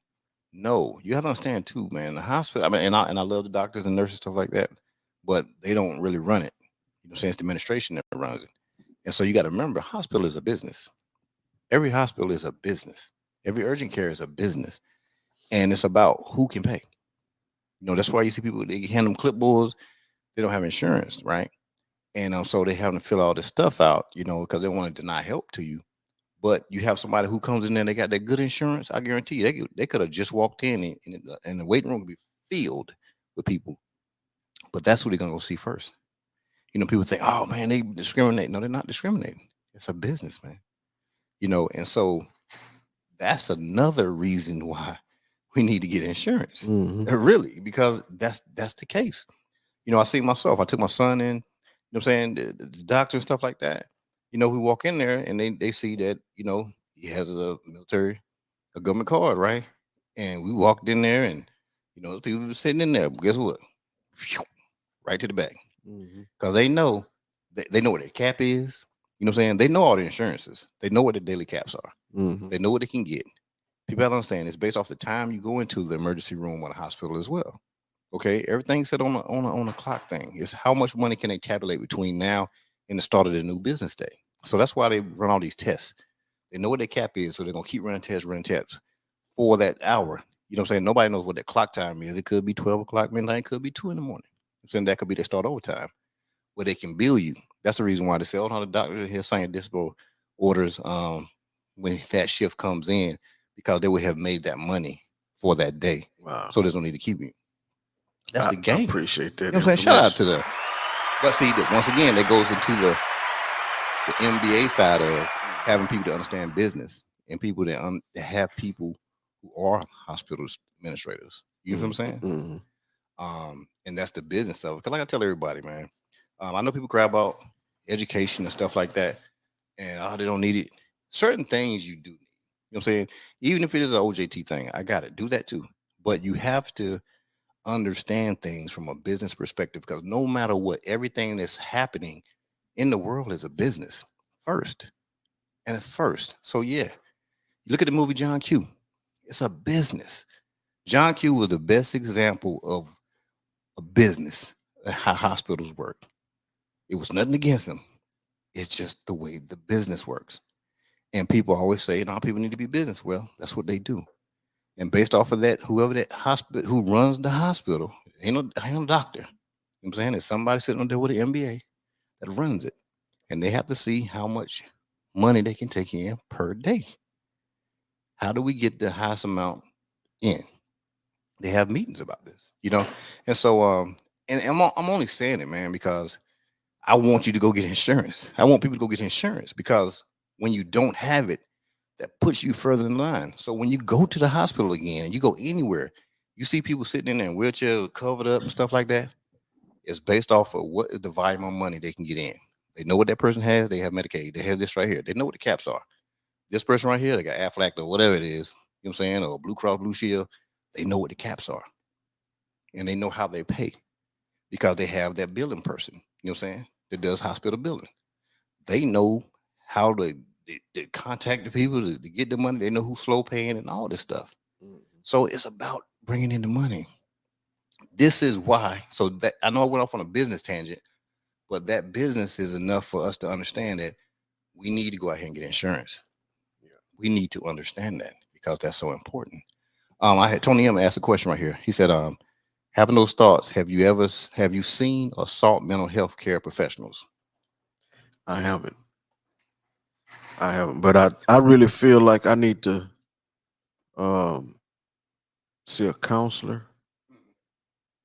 No, you have to understand too, man. The hospital. I mean, and I love the doctors and nurses, stuff like that, but they don't really run it. You know, what I'm saying, it's the administration that runs it. And so you got to remember, hospital is a business. Every hospital is a business. Every urgent care is a business, and it's about who can pay. That's why you see people, they hand them clipboards. They don't have insurance, right? And so they having to fill all this stuff out, because they want to deny help to you. But you have somebody who comes in there, they got that good insurance. I guarantee you, they could have just walked in, and the waiting room could be filled with people. But that's what they're gonna go see first. People think, oh man, they discriminate. No, they're not discriminating. It's a business, man. And so that's another reason why we need to get insurance. Mm-hmm. Really, because that's the case. I see myself. I took my son in, I'm saying, the doctor and stuff like that. We walk in there and they see that, he has a government card, right? And we walked in there and, those people were sitting in there. But guess what? Phew, right to the back. Mm-hmm. Because they know what their cap is. You know what I'm saying? They know all the insurances. They know what the daily caps are. Mm-hmm. They know what they can get. People have to understand it's based off the time you go into the emergency room or the hospital as well. Okay, everything's set on a clock thing. It's how much money can they tabulate between now and the start of the new business day. So that's why they run all these tests. They know what their cap is, so they're gonna keep running tests for that hour. You know what I'm saying? Nobody knows what that clock time is. It could be 12 o'clock midnight, it could be 2 in the morning. I'm saying that could be their start overtime, where they can bill you. That's the reason why they say, oh, no, the doctor here signing dispo orders when that shift comes in, because they would have made that money for that day. Wow. So there's no need to keep you. That's the game. I appreciate that. You know what I'm saying? Shout out to them. But see, once again, that goes into the MBA side of having people to understand business and people that have people who are hospital administrators. You know what I'm saying? Mm-hmm. And that's the business of it. Because like I tell everybody, man, I know people cry about education and stuff like that, and they don't need it. Certain things you do need. You know what I'm saying? Even if it is an OJT thing, I got it. Do that too. But you have to understand things from a business perspective, because no matter what, everything that's happening in the world is a business first. And at first. So yeah, you look at the movie John Q. It's a business. John Q was the best example of a business, how hospitals work. It was nothing against them. It's just the way the business works. And people always say, people need to be business. Well, that's what they do. And based off of that, whoever that hospital who runs the hospital, ain't no doctor. You know what I'm saying? There's somebody sitting on there with an MBA that runs it. And they have to see how much money they can take in per day. How do we get the highest amount in? They have meetings about this, And so and I'm only saying it, man, because I want you to go get insurance. I want people to go get insurance, because when you don't have it, that puts you further in line. So when you go to the hospital again, and you go anywhere, you see people sitting in there in wheelchairs, covered up and stuff like that. It's based off of what is the volume of money they can get in. They know what that person has. They have Medicaid. They have this right here. They know what the caps are. This person right here, they got Aflac or whatever it is, you know what I'm saying, or Blue Cross Blue Shield. They know what the caps are. And they know how they pay, because they have that billing person, you know what I'm saying, that does hospital billing. They know how to contact the people to get the money. They know who's slow paying and all this stuff. So it's about bringing in the money. This is why. So that I know I went off on a business tangent, but that business is enough for us to understand that we need to go out here and get insurance. Yeah. We need to understand that, because that's so important. I had Tony M asked a question right here. He said, having those thoughts, have you seen or sought mental health care professionals? I haven't, but I really feel like I need to see a counselor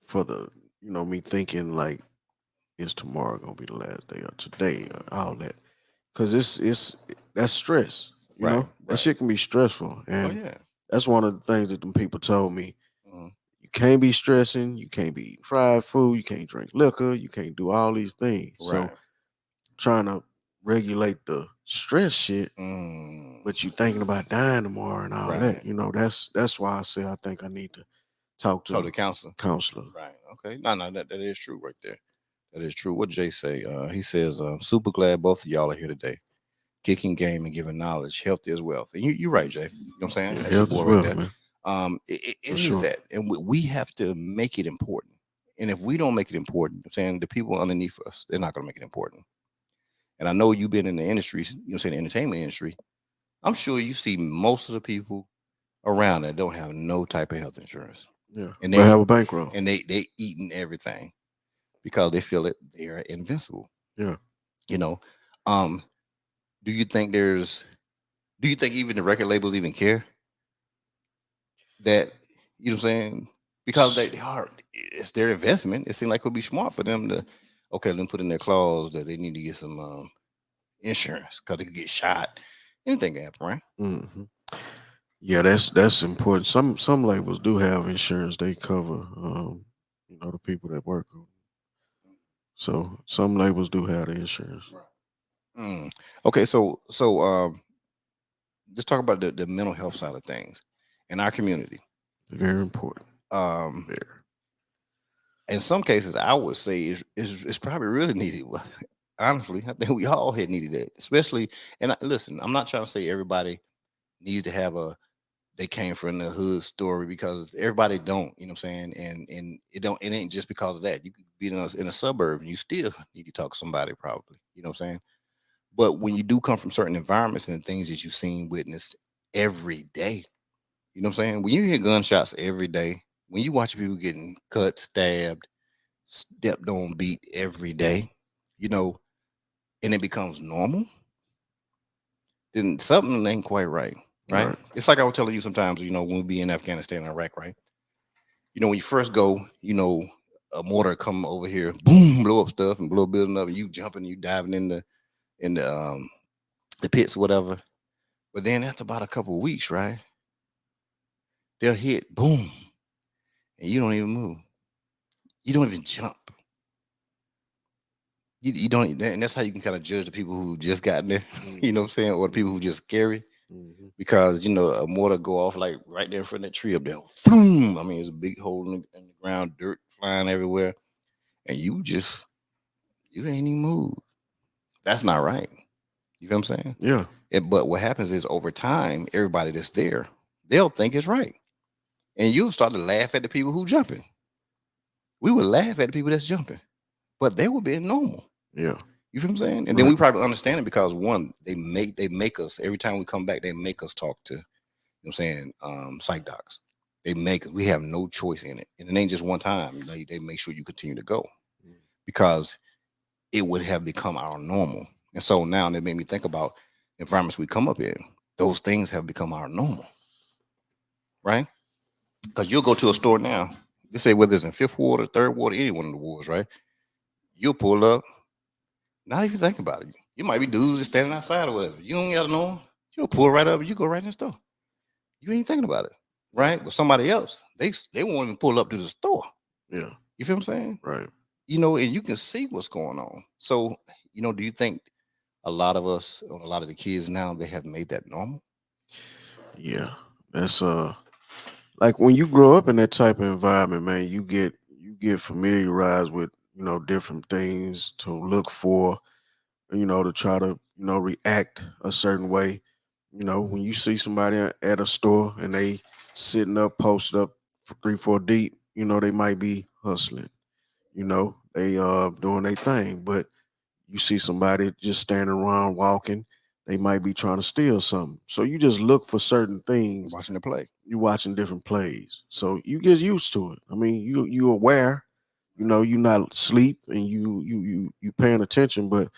for me thinking like, is tomorrow gonna be the last day or today or all that, because it's that's stress. That shit can be stressful, and that's one of the things that them people told me. You can't be stressing, you can't be eating fried food, you can't drink liquor, you can't do all these things. So trying to regulate the stress shit, but you thinking about dying tomorrow and all that. That's why I say I think I need to talk to the counselor. Right. Okay. No, that is true right there. That is true. What Jay say? He says, super glad both of y'all are here today. Kicking game and giving knowledge. Health is wealth. And you're right, Jay. You know what I'm saying? That's health is wealth, man. It is that. And we have to make it important. And if we don't make it important, I'm saying the people underneath us, they're not going to make it important. And I know you've been in the industry, the entertainment industry. I'm sure you see most of the people around that don't have no type of health insurance. Yeah. And they have a bankroll. And they eating everything, because they feel that they are invincible. Yeah. Do you think even the record labels even care that, you know what I'm saying? Because they are, it's their investment. It seemed like it would be smart for them to, okay, let them put in their clause that they need to get some insurance because they could get shot. Anything can happen, right? Hmm. Yeah, that's important. Some labels do have insurance. They cover, the people that work on. So some labels do have the insurance. Right. Mm. Okay, just talk about the mental health side of things in our community. Very important. Um, Very. in some cases, I would say is probably really needed. Honestly, I think we all had needed that, especially. And listen, I'm not trying to say everybody needs to have a they came from the hood story because everybody don't, you know what I'm saying? And it ain't just because of that. You could be in a suburb and you still need to talk to somebody probably, you know what I'm saying? But when you do come from certain environments and the things that you've seen, witnessed every day, you know what I'm saying? When you hear gunshots every day, when you watch people getting cut, stabbed, stepped on, beat every day, you know, and it becomes normal, then something ain't quite right, right? Right. It's like I was telling you sometimes, when we be in Afghanistan and Iraq, right? When you first go, a mortar come over here, boom, blow up stuff and blow a building up, and you jumping, you diving in the pits, whatever. But then after about a couple of weeks, right, they'll hit, boom, and you don't even move. You don't even jump. You don't, and that's how you can kind of judge the people who just got there, you know what I'm saying, or the people who just scary. Hmm. Because a mortar go off like right there in front of that tree up there. Boom! I mean, it's a big hole in the ground, dirt flying everywhere, and you ain't even move. That's not right. You feel what I'm saying? Yeah. But what happens is over time, everybody that's there, they'll think it's right, and you'll start to laugh at the people who jumping. We would laugh at the people that's jumping, but they were being normal. Yeah. You feel what I'm saying? And then Right. we probably understand it because one, they make us every time we come back, they make us talk to I'm saying, psych docs. They make we have no choice in it. And it ain't just one time. They make sure you continue to go because it would have become our normal. And so now that made me think about environments we come up in. Those things have become our normal, right? Because you'll go to a store now, let's say whether it's in fifth ward or third ward, any one of the wards, right? You'll pull up, not even think about it. You might be dudes just standing outside or whatever. You don't gotta know them. You'll pull right up and you go right in the store. You ain't thinking about it, right? But somebody else, they won't even pull up to the store. Yeah. You feel what I'm saying? Right. And you can see what's going on. So, do you think a lot of us, or a lot of the kids now, they have made that normal? Yeah. That's like when you grow up in that type of environment, man, you get familiarized with, different things to look for, to try to, react a certain way. When you see somebody at a store and they sitting up, posted up for 3, 4 deep, they might be hustling. They doing their thing. But you see somebody just standing around walking, they might be trying to steal something. So you just look for certain things. Watching the play. You watching different plays. So you get used to it. I mean, you aware, you're not asleep and you paying attention, but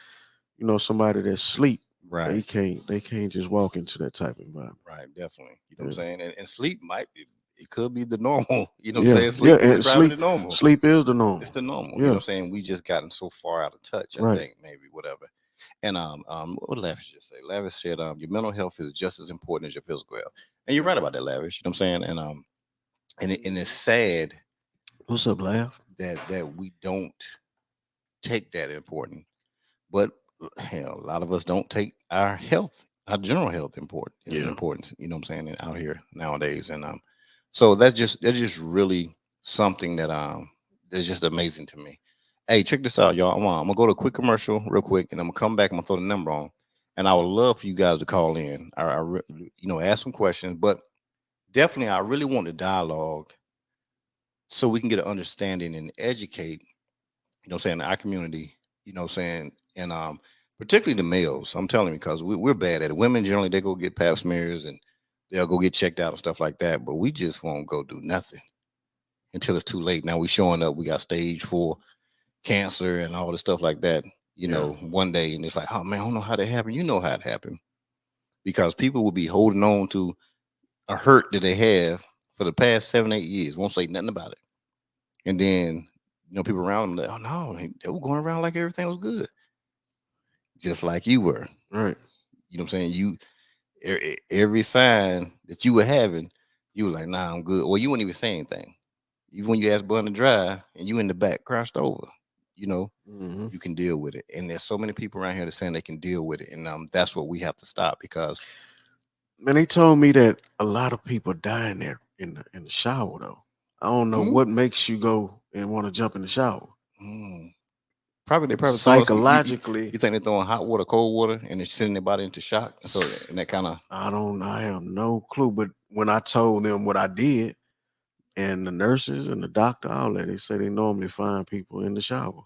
somebody that's asleep, Right. they can't just walk into that type of environment. Right. Definitely. You know Yeah. what I'm saying? And sleep it could be the normal. You know what I'm Yeah, saying? yeah, Sleep is and probably sleep the normal. sleep is the norm. It's the normal. You know what Yeah, I'm saying? We just gotten so far out of touch, I right. think, maybe, whatever. And what did Lavish just say? Lavish said, your mental health is just as important as your physical health. And you're right about that, Lavish. You know what I'm saying? And it's sad What's up, laugh? that we don't take that important. But hell, a lot of us don't take our general health important is Yeah, important. You know what I'm saying? Out here nowadays, and so that's just really something that's just amazing to me. Hey, check this out, y'all. I'm gonna go to a quick commercial real quick, and I'm gonna come back. I'm gonna throw the number on, and I would love for you guys to call in. Ask some questions, but definitely, I really want the dialogue so we can get an understanding and educate saying our community, saying, and particularly the males. I'm telling you because we're bad at it. Women generally they go get pap smears and they'll go get checked out and stuff like that, but we just won't go do nothing until it's too late. Now we showing up, we got stage 4 cancer and all the stuff like that. yeah, One day, and it's like, oh man, I don't know how that happened. You know how it happened because people will be holding on to a hurt that they have for the past 7, 8 years. Won't say nothing about it. And then people around them, like, oh no, they were going around like everything was good, just like you were. Right. You know what I'm saying? Every sign that you were having, you were like, nah, I'm good. Or you wouldn't even say anything. Even when you asked Bun to drive and you in the back crouched over, Mm-hmm. you can deal with it. And there's so many people around here that saying they can deal with it. And that's what we have to stop, because Man, they told me that a lot of people die in there in the shower though. I don't know what makes you go and want to jump in the shower. Probably throwing Psychologically, you think they're throwing hot water, cold water, and they're sending their body into shock. And so and that kind of I have no clue. But when I told them what I did, and the nurses and the doctor, all that, they say they normally find people in the shower.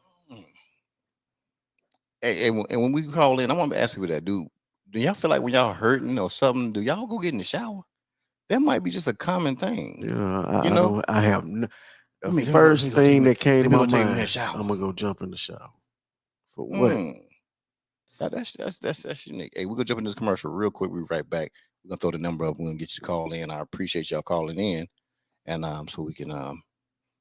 and when we call in, I want to ask people that do y'all feel like when y'all hurting or something, do y'all go get in the shower? That might be just a common thing. Yeah, You know, I have no. The let me first go take thing me, that came to let me my go take me in the mind, shower. I'm gonna go jump in the shower. For what? That's unique. Hey, we're gonna jump into this commercial real quick. We'll be right back. We're gonna throw the number up. We're gonna get you to call in. I appreciate y'all calling in, and so we can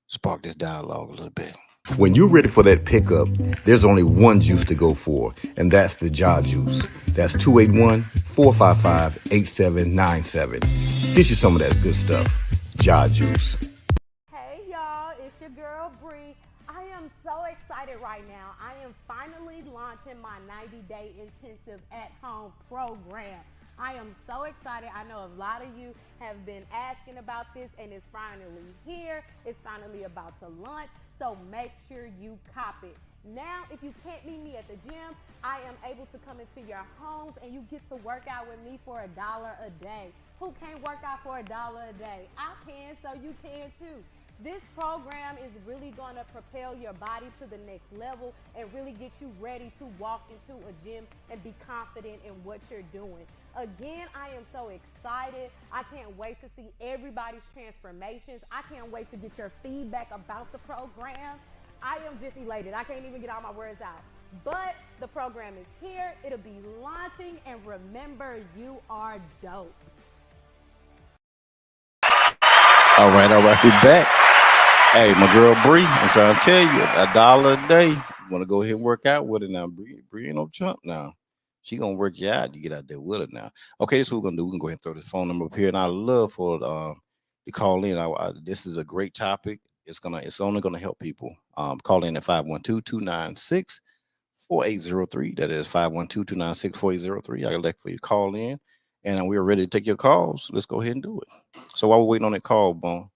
spark this dialogue a little bit. When you're ready for that pickup, there's only one juice to go for, and that's the Jaw Juice. That's 281-455-8797. Get you some of that good stuff. Jaw Juice. Hey y'all, it's your girl Bree. I am so excited right now. I am finally launching my 90-day intensive at-home program. I am so excited. I know a lot of you have been asking about this, and it's finally here. It's finally about to launch, so make sure you cop it. Now, if you can't meet me at the gym, I am able to come into your homes and you get to work out with me for $1 a day. Who can't work out for $1 a day? I can, so you can too. This program is really going to propel your body to the next level and really get you ready to walk into a gym and be confident in what you're doing. Again, I am so excited. I can't wait to see everybody's transformations. I can't wait to get your feedback about the program. I am just elated. I can't even get all my words out. But the program is here. It'll be launching. And remember, you are dope. All right, we back. Hey, my girl Bree, I'm trying to tell you, $1 a day. You want to go ahead and work out with it now. Bree ain't no chump now. She gonna work you out. You get out there with her now. Okay, this is what we're gonna do. We're gonna go ahead and throw this phone number up here, and I love for to call in. This is a great topic. It's only gonna help people. Call in at 512-296-4803. That is 512-296-4803. I elect for you to call in, and we are ready to take your calls. Let's go ahead and do it. So while we're waiting on that call, Bone,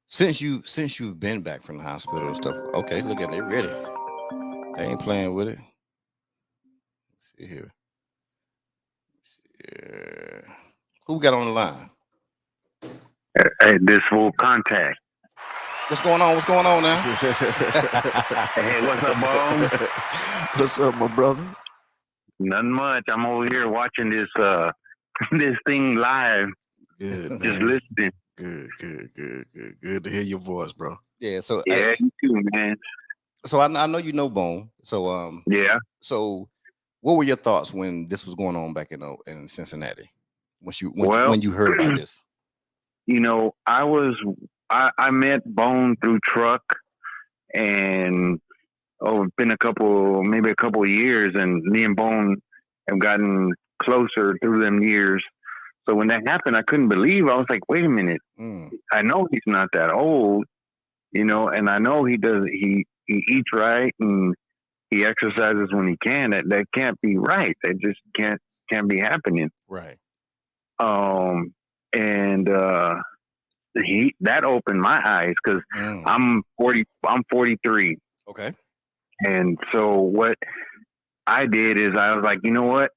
since you've been back from the hospital and stuff, okay, look at it, they ready. They ain't playing with it. Let's see here. Yeah. Who we got on the line? Hey, this full contact. What's going on? What's going on now? Hey, what's up, Bone? What's up, my brother? Nothing much. I'm over here watching this this thing live. Good, Just man. listening. Good to hear your voice, bro. Yeah. So yeah, you too, man. So I know you know Bone. So yeah. So what were your thoughts when this was going on back in Cincinnati? When you heard about this? You know, I met Bone through truck, and it's been maybe a couple of years, and me and Bone have gotten closer through them years. So when that happened, I couldn't believe. I was like, wait a minute. I know he's not that old, and I know he eats right and he exercises when he can. That can't be right. That just can't be happening. Right. And that opened my eyes because I'm 43. Okay. And so what I did is I was like, you know what?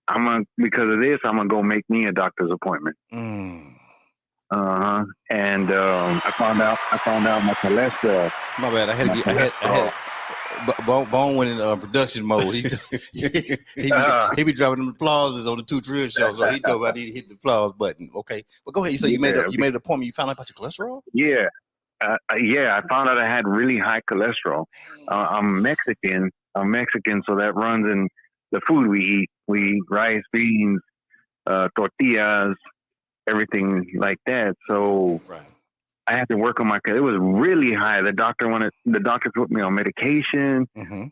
Because of this, I'm gonna go make me a doctor's appointment. And I found out my cholesterol. My bad. I had Bone went in production mode. He be dropping them applauses on the two Trill shows. So he told me I need to hit the applause button. Okay, but go ahead. So you made an appointment. You found out about your cholesterol? Yeah. I found out I had really high cholesterol. I'm Mexican, so that runs in the food we eat. We eat rice, beans, tortillas, everything like that. So I had to work on it was really high. The doctor put me on medication, Mm-hmm.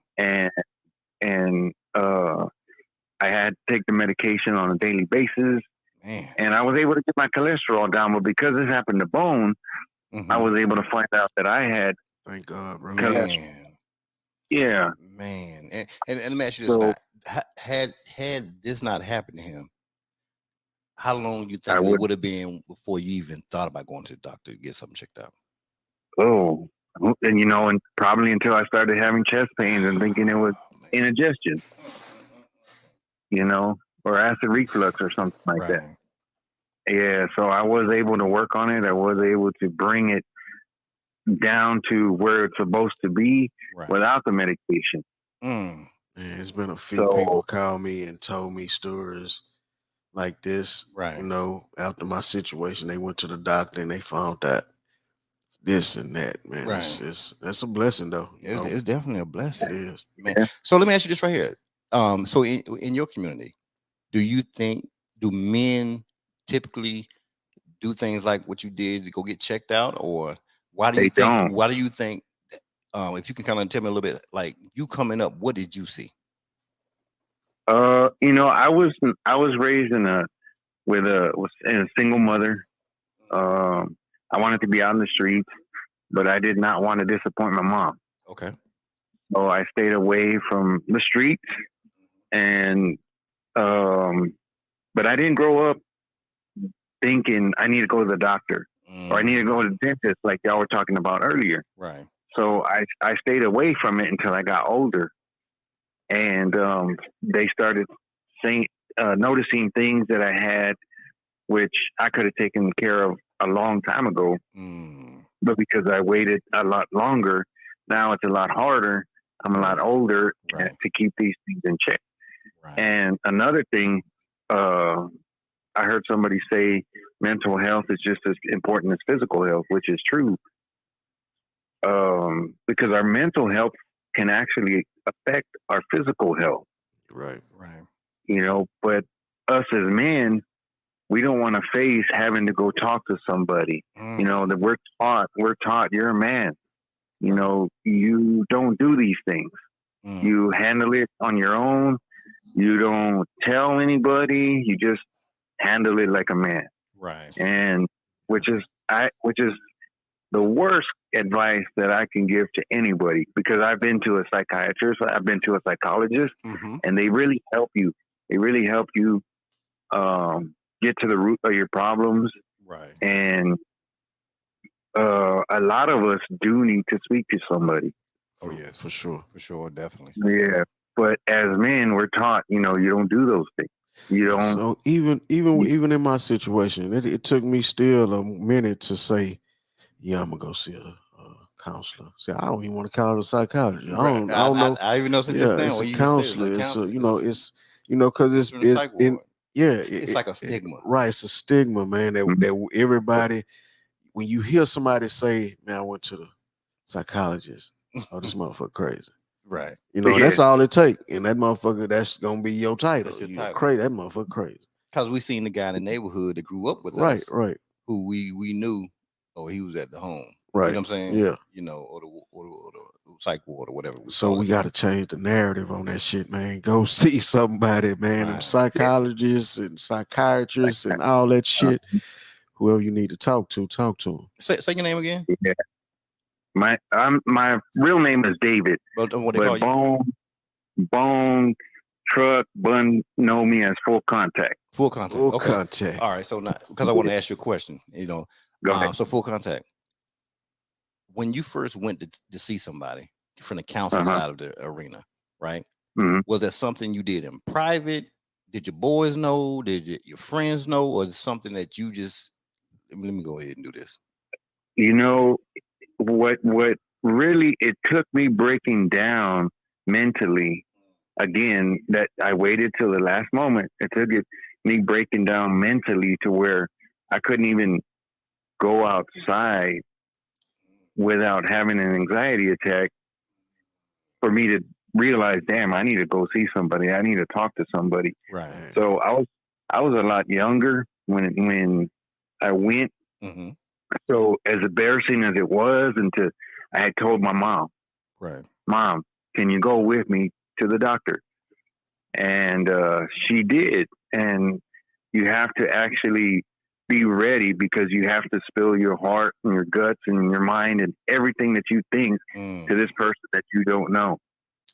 and I had to take the medication on a daily basis, Man. and I was able to get my cholesterol down. But because this happened to Bone, I was able to find out that I had. Thank God, bro. Man. Yeah. Man. And let me ask you this: So now, had this not happened to him, how long you I think it would have been before you even thought about going to the doctor to get something checked out? And and probably until I started having chest pains and thinking it was indigestion, or acid reflux or something like that. Yeah, so I was able to work on it. I was able to bring it down to where it's supposed to be without the medication. Man, it's been a few people call me and told me stories like this. Right. After my situation, they went to the doctor and they found that this and that. Man, that's a blessing though. It's definitely a blessing. It is, man. So let me ask you this right here. So in your community, do men typically do things like what you did to go get checked out, or why do you think? If you can kind of tell me a little bit, like you coming up, what did you see? I was raised in a single mother. I wanted to be out in the streets, but I did not want to disappoint my mom. Okay. So I stayed away from the streets, and but I didn't grow up thinking I need to go to the doctor or I need to go to the dentist like y'all were talking about earlier. Right. So I stayed away from it until I got older, and they started noticing things that I had, which I could have taken care of a long time ago. But because I waited a lot longer, now it's a lot harder. I'm a lot older to keep these things in check. Right. And another thing, I heard somebody say mental health is just as important as physical health, which is true. Because our mental health can actually affect our physical health. Right. But us as men, we don't want to face having to go talk to somebody. That we're taught you're a man. You don't do these things. You handle it on your own. You don't tell anybody. You just handle it like a man. Right. And which is the worst advice that I can give to anybody, because I've been to a psychiatrist, I've been to a psychologist, and they really help you. They really help you get to the root of your problems. Right. And a lot of us do need to speak to somebody. Oh yeah, for sure, definitely. Yeah, but as men, we're taught, you don't do those things. You don't. So even in my situation, it took me still a minute to say, yeah, I'm gonna go see a counselor. See, I don't even want to call it a psychologist. I don't know. I even know since just then it's when a you counselor. It's a, it's because it's like a stigma. Right, it's a stigma, man. That everybody, when you hear somebody say, "Man, I went to the psychologist," oh, this motherfucker crazy. Right. That's all it take, and that motherfucker, that's gonna be your title. That's your title. title. Crazy, that motherfucker crazy. Because we seen the guy in the neighborhood that grew up with us, right, who we knew, or he was at the home, right? You know what I'm saying? Yeah, or the psych ward or whatever. So we got to change the narrative on that shit, man. Go see somebody, man. Them psychologists and psychiatrists and all that shit. Whoever you need to talk to them. Say your name again. Yeah. My real name is David. But what they call you? Bone, Truck, Bun know me as Full Contact. Full Contact. Full Contact. All right. So now, because I want to ask you a question, Go ahead. So Full Contact. When you first went to see somebody from the counseling side of the arena, right? Was that something you did in private? Did your boys know? Did your friends know? Or is it something that you just, let me go ahead and do this? What really, it took me breaking down mentally, again, that I waited till the last moment. It took me breaking down mentally to where I couldn't even go outside without having an anxiety attack, for me to realize, damn, I need to go see somebody. I need to talk to somebody. Right. So I was a lot younger when I went. So as embarrassing as it was, I had told my mom, Right. Mom, can you go with me to the doctor? And she did. And you have to actually be ready, because you have to spill your heart and your guts and your mind and everything that you think to this person that you don't know.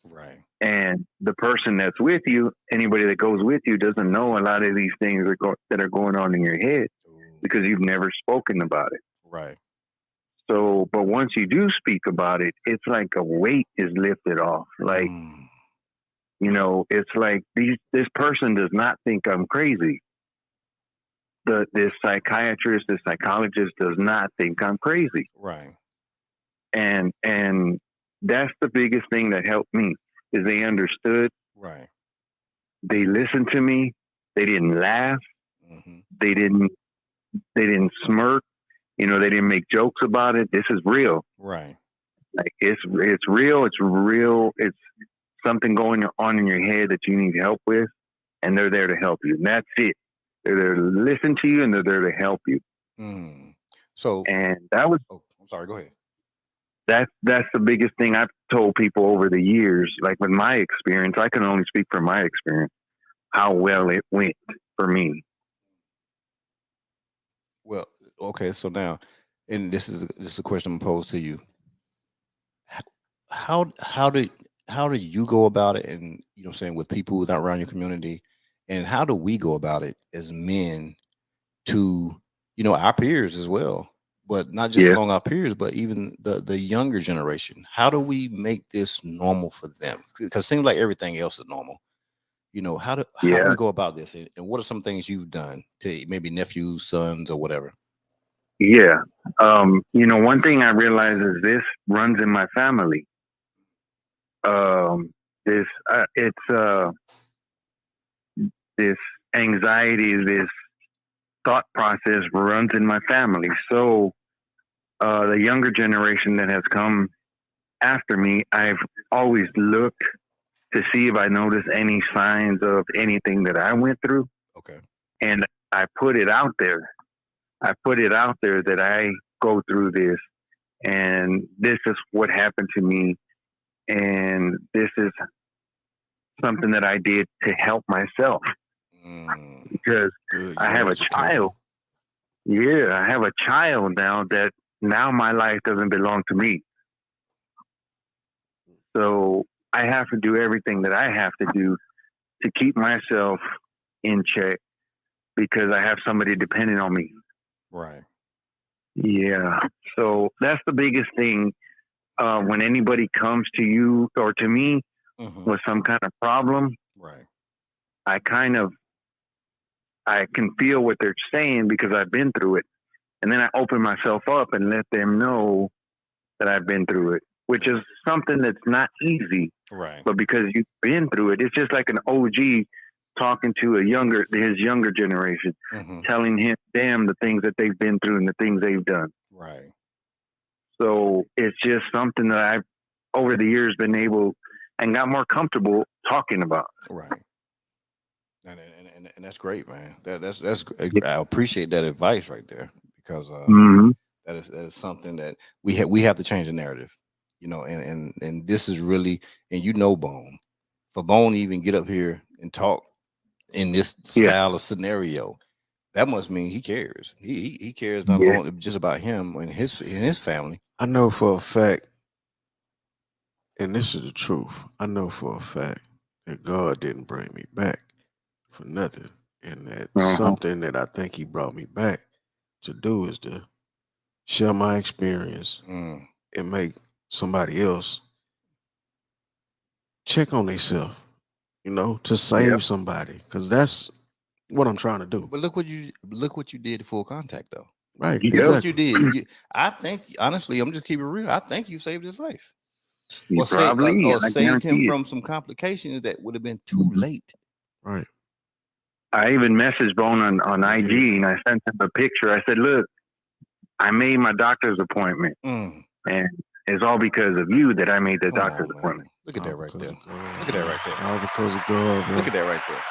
Right. And the person that's with you, anybody that goes with you, doesn't know a lot of these things that are going on in your head, because you've never spoken about it. Right. So, but once you do speak about it, it's like a weight is lifted off. Like, it's like this person does not think I'm crazy. This psychiatrist, this psychologist does not think I'm crazy. Right. And that's the biggest thing that helped me, is they understood. Right. They listened to me. They didn't laugh. Mm-hmm. They didn't smirk. They didn't make jokes about it. This is real. Right. Like it's real. It's real. It's something going on in your head that you need help with, and they're there to help you. And that's it. They're there to listen to you, and they're there to help you. So, and that was. Oh, I'm sorry. Go ahead. That's the biggest thing I've told people over the years. Like with my experience, I can only speak from my experience, how well it went for me. Well, okay. So now, and this is a question I'm posed to you. How do you go about it? And saying, with people that are around your community, and how do we go about it as men to our peers as well, but not just along our peers, but even the younger generation? How do we make this normal for them? Because it seems like everything else is normal. How do we go about this, and what are some things you've done to maybe nephews, sons, or whatever? Yeah. One thing I realize is this runs in my family. This anxiety, this thought process runs in my family. So the younger generation that has come after me, I've always looked to see if I notice any signs of anything that I went through. Okay. And I put it out there. That I go through this, and this is what happened to me, and this is something that I did to help myself. Because I have a child. Yeah, I have a child now that my life doesn't belong to me. So I have to do everything that I have to do to keep myself in check, because I have somebody depending on me. Right. Yeah. So that's the biggest thing. When anybody comes to you or to me with some kind of problem, right, I can feel what they're saying, because I've been through it. And then I open myself up and let them know that I've been through it, which is something that's not easy. Right. But because you've been through it, it's just like an OG talking to his younger generation, telling them the things that they've been through and the things they've done. Right. So it's just something that I've, over the years, been able and got more comfortable talking about. Right. And that's great, man. That's I appreciate that advice right there, because that is something that we have to change the narrative, and this is really, and Bone, for Bone to even get up here and talk in this style of scenario, that must mean he cares. He cares not only just about him and his family. I know for a fact, and this is the truth, I know for a fact that God didn't bring me back for nothing. And that something that I think he brought me back to do is to share my experience and make somebody else check on themselves, to save somebody. Because that's what I'm trying to do. But look what you did to Full Contact, though. Right. Look what you did. I think, honestly, I'm just keeping it real, I think you saved his life. Or saved him from some complications that would have been too late. Right. I even messaged Bone on IG, and I sent him a picture. I said, "Look, I made my doctor's appointment, and it's all because of you that I made the doctor's appointment." Look at that right there. Look at that right there. All because of God. Man. Look at that right there.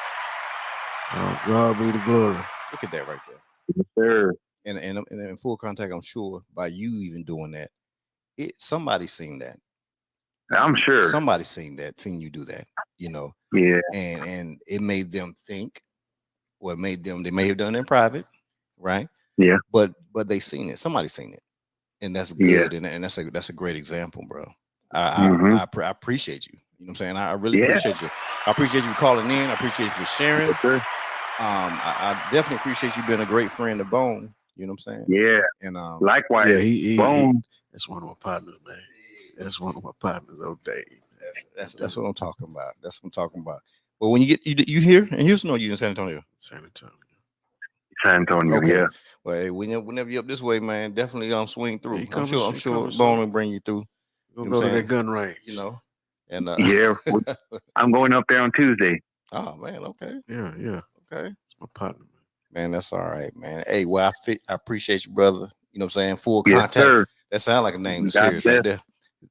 God be the glory. Look at that right there. Yes, sir. and in full contact, I'm sure by you even doing that, somebody seen that. I'm sure. Somebody seen you do that, Yeah. and it made them think, or it made them, they may have done it in private, right? Yeah. But they seen it. Somebody seen it, and that's Yeah. good, and that's a great example, bro. I, hmm I, I appreciate you. You know what I'm saying? I really Yeah. appreciate you. I appreciate you calling in. I appreciate you for sharing. Sure. I definitely appreciate you being a great friend to Bone. You know what I'm saying? Yeah. And Likewise. Yeah, he Bone. that's one of my partners, man. That's one of my partners, old Dave. That's what I'm talking about. That's what I'm talking about. But when you get you here in Houston, or you in San Antonio? San Antonio. San Antonio. Okay. Yeah. Well, hey, whenever you're up this way, man, definitely swing through. He I'm coming sure soon. Bone will bring you through. We'll You know go what to I'm that saying? gun range. And Yeah. I'm going up there on Tuesday. oh man, okay, Yeah. okay, It's my partner, man, that's all right, man. Hey, well, I appreciate you, brother. You know what I'm saying? Full Yes, contact. sir. That sounds like a name to God serious right bless. there.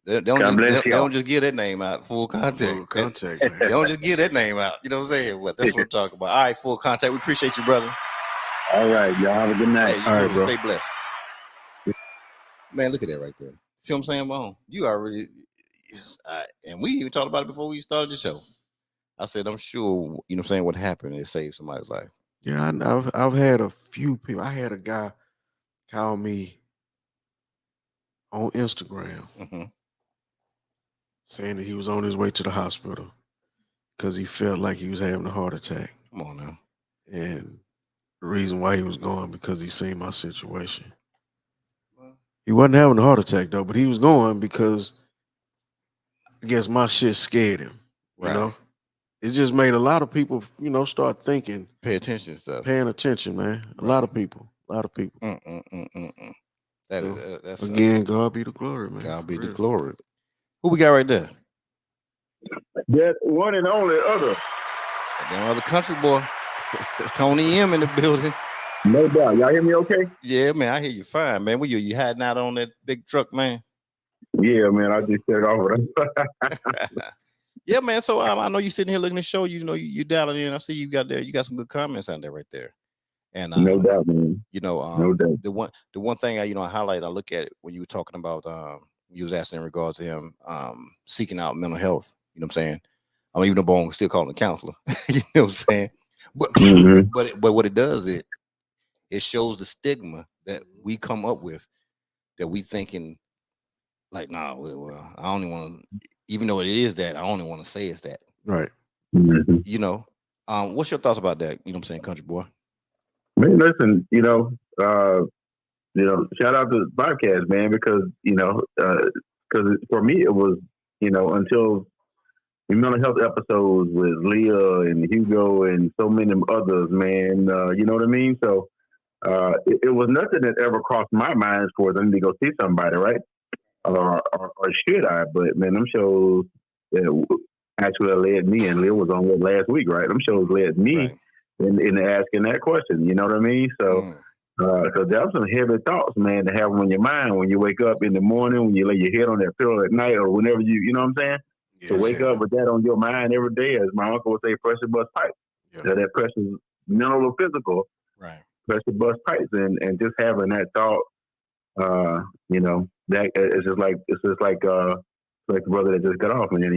They don't God just bless they y'all. don't just give that name out. Full contact. Full contact, man. They don't just give that name out. You know what I'm saying? But that's what I'm talking about. All right, full contact. We appreciate you, brother. All right. Y'all have a good night. Hey, you All too. right, bro. Stay blessed. Man, look at that right there. See what I'm saying, Bone? You already, and we even talked about it before we started the show. I said, I'm sure, you know what I'm saying, what happened, it saved somebody's life. Yeah, I've had a few people. I had a guy call me on Instagram Mm-hmm. saying that he was on his way to the hospital because he felt like he was having a heart attack. Come on now. And the reason why he was going because he seen my situation. He wasn't having a heart attack though, but he was going because I guess my shit scared him. You Right. know, it just made a lot of people, start thinking, Pay attention to stuff. paying attention, man. A Right. lot of people. That So, is, that's again, God be the glory, man. God for be the real. glory. Who we got right there? That one and only other. That other country boy, Tony M in the building. No doubt. Y'all hear me okay? Yeah, man, I hear you fine, man. Were you hiding out on that big truck, man? Yeah, man. I just set off with it. Yeah, man. So I know you sitting here looking at the show. You know, you dialing in. I see you got some good comments out there right there. And No doubt, man. no doubt. The one thing I highlight, I look at it when you were talking about you was asking in regards to him seeking out mental health. You know what I'm saying? I mean, even though Bone still calling a counselor. You know what I'm saying? But but what it does, it shows the stigma that we come up with, that we thinking like, nah, well, I only want to, even though it is that, I only want to say it's that. Right. What's your thoughts about that? You know what I'm saying, country boy? Man, listen, shout out to the podcast, man, because for me it was, until the mental health episodes with Leah and Hugo and so many others, man, you know what I mean? So it was nothing that ever crossed my mind for them to go see somebody, right? Or should I? But man, them shows actually led me, and Leah was on it last week, right? Them shows led me in asking that question. You know what I mean? So, because there are some heavy thoughts, man, to have on your mind when you wake up in the morning, when you lay your head on that pillow at night, or whenever you know what I'm saying? Yes, to wake up with that on your mind every day, as my uncle would say, pressure bust pipes. Yeah. That pressure, mental or physical, right? Pressure bust pipes, and just having that thought, that it's just like the brother that just got off, and then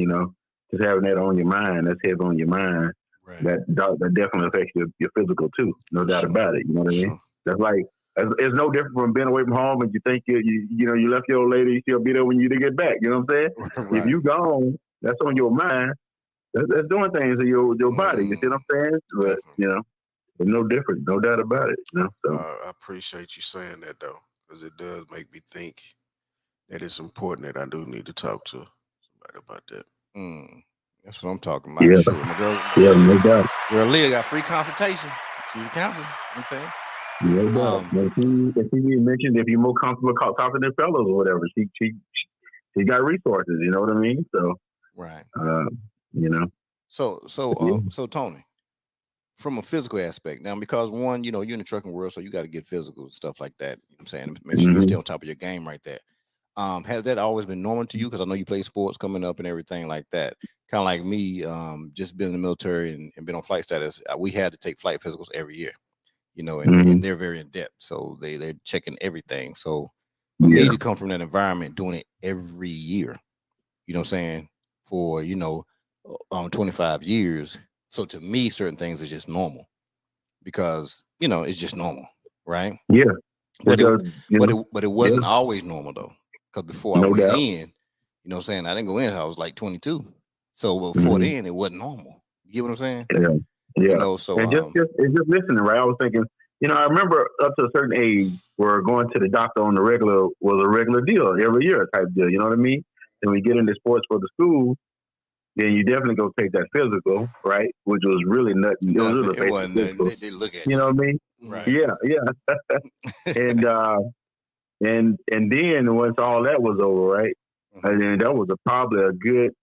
just having that on your mind, that's heavy on your mind. Right. That definitely affects your physical too, no doubt about it. You know what I mean? That's like it's no different from being away from home and you think you left your old lady, she'll be there when you to get back. You know what I'm saying? Right. If you gone, that's on your mind. That's doing things to your body. You see what I'm saying? But it's no different, no doubt about it. So I appreciate you saying that though, because it does make me think that it's important that I do need to talk to somebody about that. That's what I'm talking about. Yeah. Sure. My girl, no doubt. Girl Leah got free consultations. She's a counselor. You know what I'm saying? No doubt. If she mentioned, if you're more comfortable talking to fellows or whatever, she got resources. You know what I mean? So right. So Tony, from a physical aspect now, because one, you're in the trucking world, so you got to get physical and stuff like that. You know what I'm saying? Make sure you stay on top of your game right there. Has that always been normal to you? Because I know you play sports coming up and everything like that. Kind of like me, just been in the military and been on flight status. We had to take flight physicals every year. you know, and they're very in depth. So they're checking everything. So for me to come from that environment, doing it every year, you know what I'm saying, for, 25 years. So to me, certain things are just normal because, it's just normal, right? Yeah. But it, Because, but it wasn't always normal though, because before I no went doubt. in, you know what I'm saying, I didn't go in until I was like 22. So before then, it wasn't normal. You get what I'm saying? Yeah. Yeah. You know, so And just listening, right? I was thinking, I remember up to a certain age where going to the doctor on the regular was a regular deal, every year type deal. You know what I mean? And we get into sports for the school, then you definitely go take that physical, right? Which was really nothing. It was really it wasn't nothing. physical. They look at You know what I mean? right? Yeah, yeah. and and then once all that was over, right? And then that was probably a good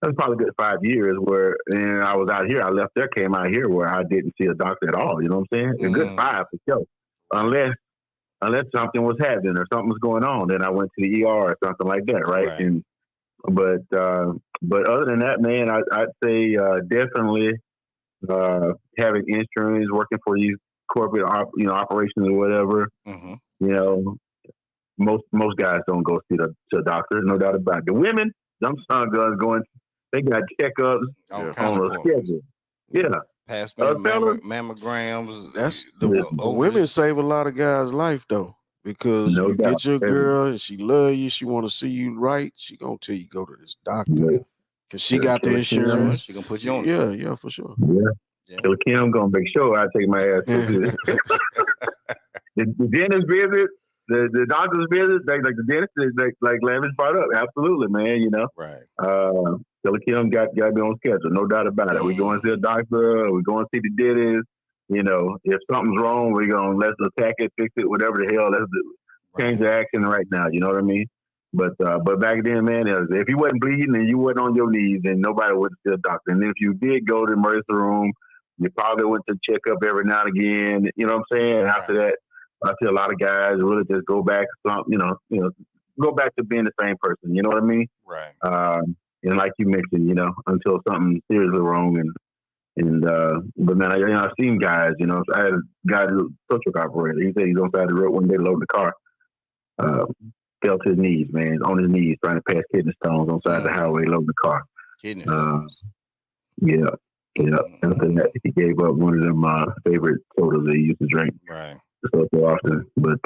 5 years where, and I was out here. I left there, came out here where I didn't see a doctor at all. You know what I'm saying? A good 5 for sure. Unless something was happening or something was going on, then I went to the ER or something like that, right? And but other than that, man, I'd say definitely having insurance, working for these corporate operations or whatever. You know, most guys don't go see the doctor, no doubt about it. The women, them son guns going, they got checkups on a schedule. Yeah. Past mammograms. That's the women save a lot of guys' life though, because you get your girl and she love you, she want to see you right, she gonna tell you go to this doctor because she got the insurance. She gonna put you on. Yeah, for sure. Yeah. Killer Kim gonna make sure I take my ass to the dentist visit, the doctor's visit, like the dentist, like Lavish brought up. Absolutely, man. You know, right. Killer Kim got me on schedule, no doubt about it. We going to see a doctor, we going to see the dentist. You know, if something's wrong, we're gonna let's attack it, fix it, whatever the hell. Let's do. Change the action right now. You know what I mean? But back then, man, if you wasn't bleeding and you wasn't on your knees, then nobody would see a doctor. And if you did go to the emergency room, you probably went to check up every now and again. You know what I'm saying? After that, I see a lot of guys really just go back go back to being the same person. You know what I mean? Right. And like you mentioned, until something seriously wrong. But man, I've seen guys. I had a guy who was a tow truck operator. He said he's on the side of the road one day loading the car. Fell to his knees, man, on his knees trying to pass kidney stones on the side of the highway loading the car. Kidney stones. Yeah. After that, he gave up one of them favorite sodas that he used to drink. Right. So often, but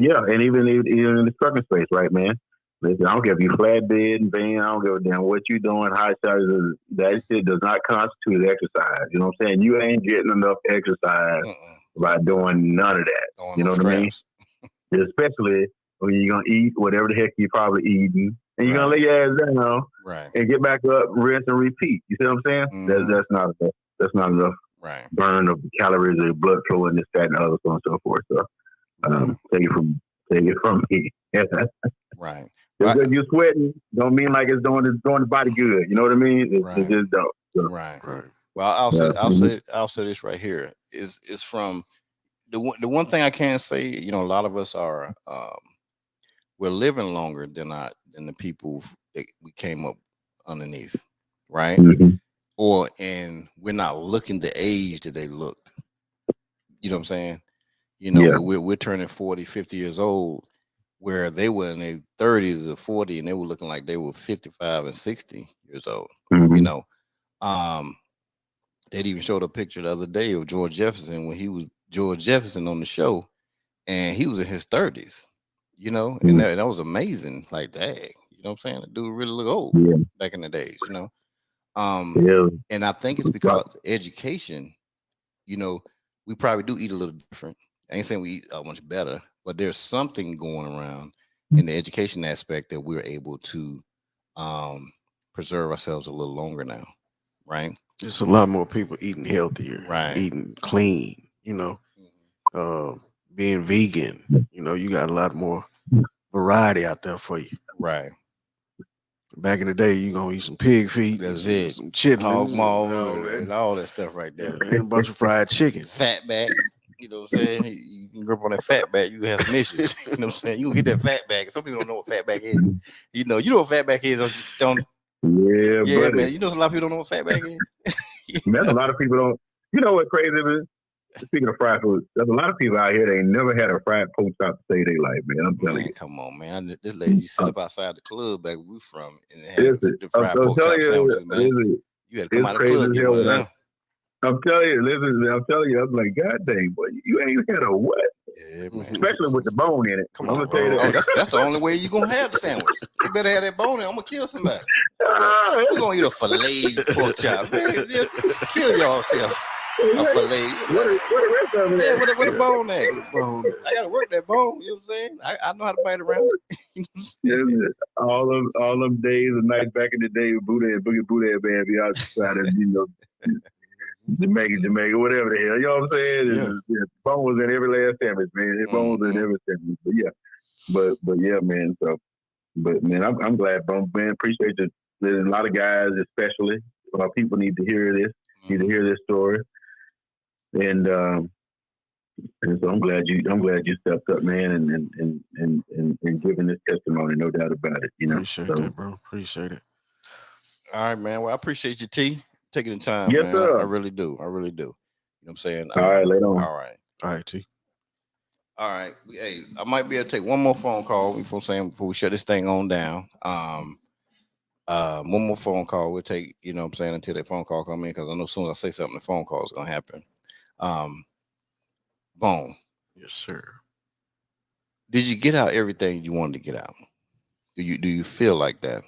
yeah, and even in the trucking space, right, man. Listen, I don't care if you flatbed and van. I don't give a damn what you doing. High charges, that shit does not constitute exercise. You know what I'm saying? You ain't getting enough exercise by doing none of that. You know what I mean? Especially when you're gonna eat whatever the heck you probably eating, and you're gonna lay your ass down and get back up, rinse and repeat. You see what I'm saying? That's not enough. That's not enough. Right. Burn of the calories or blood flow and this, that, and other, so on and so forth. So take it from me. Right. Because you're sweating don't mean like it's doing the body good. You know what I mean? It just don't. So. Right. Well, I'll say this right here is from the one thing I can say. A lot of us are we're living longer than the people that we came up underneath, right? And we're not looking the age that they looked. You know what I'm saying? We're turning 40, 50 years old, where they were in their 30s or 40 and they were looking like they were 55 and 60 years old. They'd even showed a picture the other day of George Jefferson when he was George Jefferson on the show, and he was in his 30s, and that was amazing. Like, dang, you know what I'm saying? The dude really look old back in the days, And I think it's because education, we probably do eat a little different. I ain't saying we eat much better, but there's something going around in the education aspect that we're able to preserve ourselves a little longer now, right? There's a lot more people eating healthier, eating clean, being vegan. You got a lot more variety out there for you. Right. Back in the day, you gonna eat some pig feet, that's it, some chitlins, hog maw, and all that stuff right there, and a bunch of fried chicken, fat back. You know what I'm saying? You can grip on that fat back, you have some issues. You know what I'm saying? You can get that fat back. Some people don't know what fat back is. You know what fat back is, don't you? Yeah, buddy. Man. A lot of people don't know what fat back is. Man, a lot of people don't. You know what crazy is? Speaking of fried food, there's a lot of people out here that ain't never had a fried pork chop to save their life, man. I'm telling Man, you. come on, man. This lady sit up outside the club back where we from and had Listen, the I'm, fried I'm pork telling chop you, sandwiches, man. listen, You had to come it's out of the crazy club as get hell one of when them. I'm telling you, listen, I'm telling you, I'm like, God dang, boy, you ain't had a what? Yeah, man. Especially with the bone in it. Come I'm on, gonna tell you man. Oh, that. that's the only way you gonna have the sandwich. You better have that bone in. I'm gonna kill somebody. Ah, Who gonna eat a filet pork chop? Man, just kill yourself. A filet. what the rest of it Yeah, at? what a bone at? Bone. I gotta work that bone. You know what I'm saying? I know how to bite around it. You know what I'm saying? Listen, all them days and nights back in the day with Buddha and Boogie Buddha man be outside of, Jamaica, whatever the hell. You know what I'm saying? Yeah. Bones in every last sandwich, man. Bones in every sandwich. But yeah. But yeah, man. So but man, I'm glad, man. Appreciate you. There's a lot of guys, especially people need to hear this, need to hear this story. And so I'm glad you stepped up, man, and giving this testimony, no doubt about it. Appreciate that, bro. Appreciate it. All right, man. Well, I appreciate you, T, taking the time, yes, man. sir. I really do. I really do. You know what I'm saying? All right, later on. All right. All right, T. All right. Hey, I might be able to take one more phone call before we shut this thing on down. One more phone call we'll take, you know what I'm saying, until that phone call come in, because I know as soon as I say something, the phone call is gonna happen. Bone. Yes, sir. Did you get out everything you wanted to get out? Do you feel like that?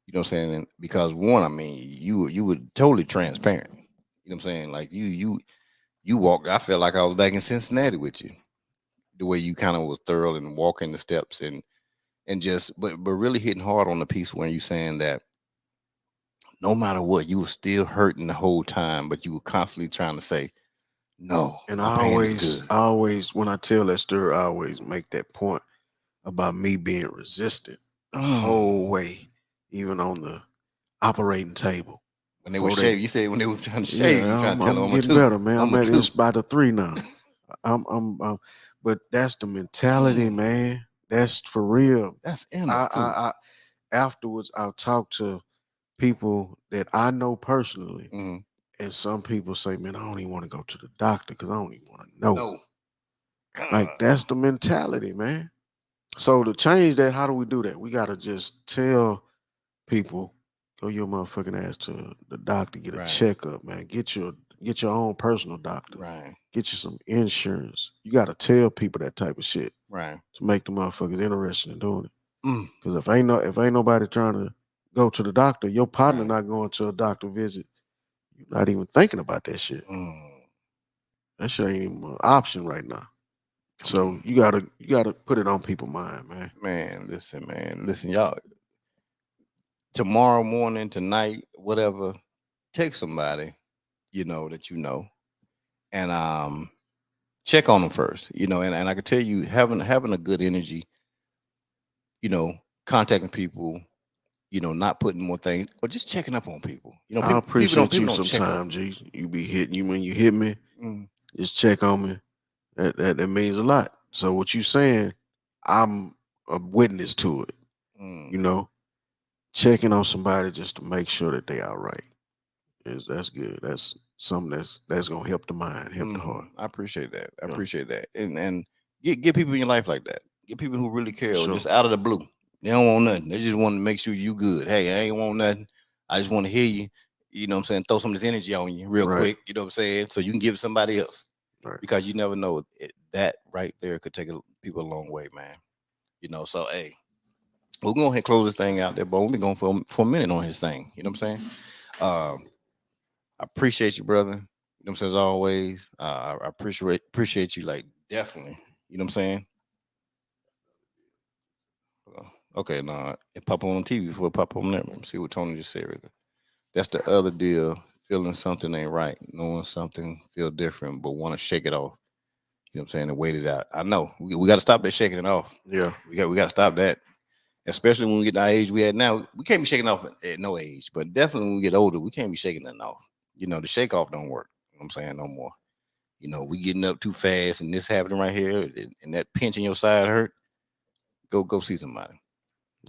You know what I'm saying? Because one, I mean, you were totally transparent. You know what I'm saying? Like you walked. I felt like I was back in Cincinnati with you. The way you kind of was thorough and walking the steps and just but really hitting hard on the piece where you saying that no matter what, you were still hurting the whole time, but you were constantly trying to say, no, And my I pain is good. always, when I tell that story, I always make that point about me being resistant the whole way, even on the operating table. When they were shaving, you said when they were trying to shave, Yeah, you trying to tell them I'm a getting two. better, man. I'm at two. this by the 3 now. But that's the mentality, man. That's for real. That's in us too. I afterwards, I'll talk to people that I know personally, and some people say, "Man, I don't even want to go to the doctor because I don't even want to know." No. Like that's the mentality, man. So to change that, how do we do that? We gotta just tell people, go your motherfucking ass to the doctor, get a checkup, man. Get your own personal doctor. Right. Get you some insurance. You gotta tell people that type of shit. Right. To make the motherfuckers interested in doing it. Because if ain't nobody trying to go to the doctor, your partner not going to a doctor visit, you're not even thinking about that shit. That shit ain't even an option right now. So you gotta put it on people's mind, man. Man, listen, y'all. Tomorrow morning, tonight, whatever, text somebody, that and check on them first, and I can tell you having a good energy, contacting people, not putting more things, or just checking up on people. I appreciate people you don't check up. sometimes, G. You be hitting you when you hit me. Just check on me. That means a lot. So what you saying, I'm a witness to it. Checking on somebody just to make sure that they all right. That's good. That's something that's gonna help the mind, help the heart. I appreciate that. I appreciate that. And get people in your life like that. Get people who really care, or just out of the blue. They don't want nothing. They just want to make sure you good. Hey, I ain't want nothing. I just want to hear you. You know what I'm saying? Throw some of this energy on you real quick. You know what I'm saying? So you can give it somebody else. Right. Because you never know, that right there could take people a long way, man. So hey, we're going to go ahead and close this thing out there, but we'll be going for a minute on his thing. You know what I'm saying? I appreciate you, brother. You know what I'm saying? As always, I appreciate you, like, definitely. You know what I'm saying? Okay, no, it pop on TV before it pop on there. Let me see what Tony just said. That's the other deal. Feeling something ain't right, knowing something feel different, but want to shake it off. You know what I'm saying? And wait it out. I know we got to stop that shaking it off. Yeah, we got to stop that. Especially when we get to our age we had now, we can't be shaking off at no age. But definitely when we get older, we can't be shaking nothing off. The shake off don't work. You know what I'm saying? No more. We getting up too fast, and this happening right here, and that pinch in your side hurt. Go see somebody.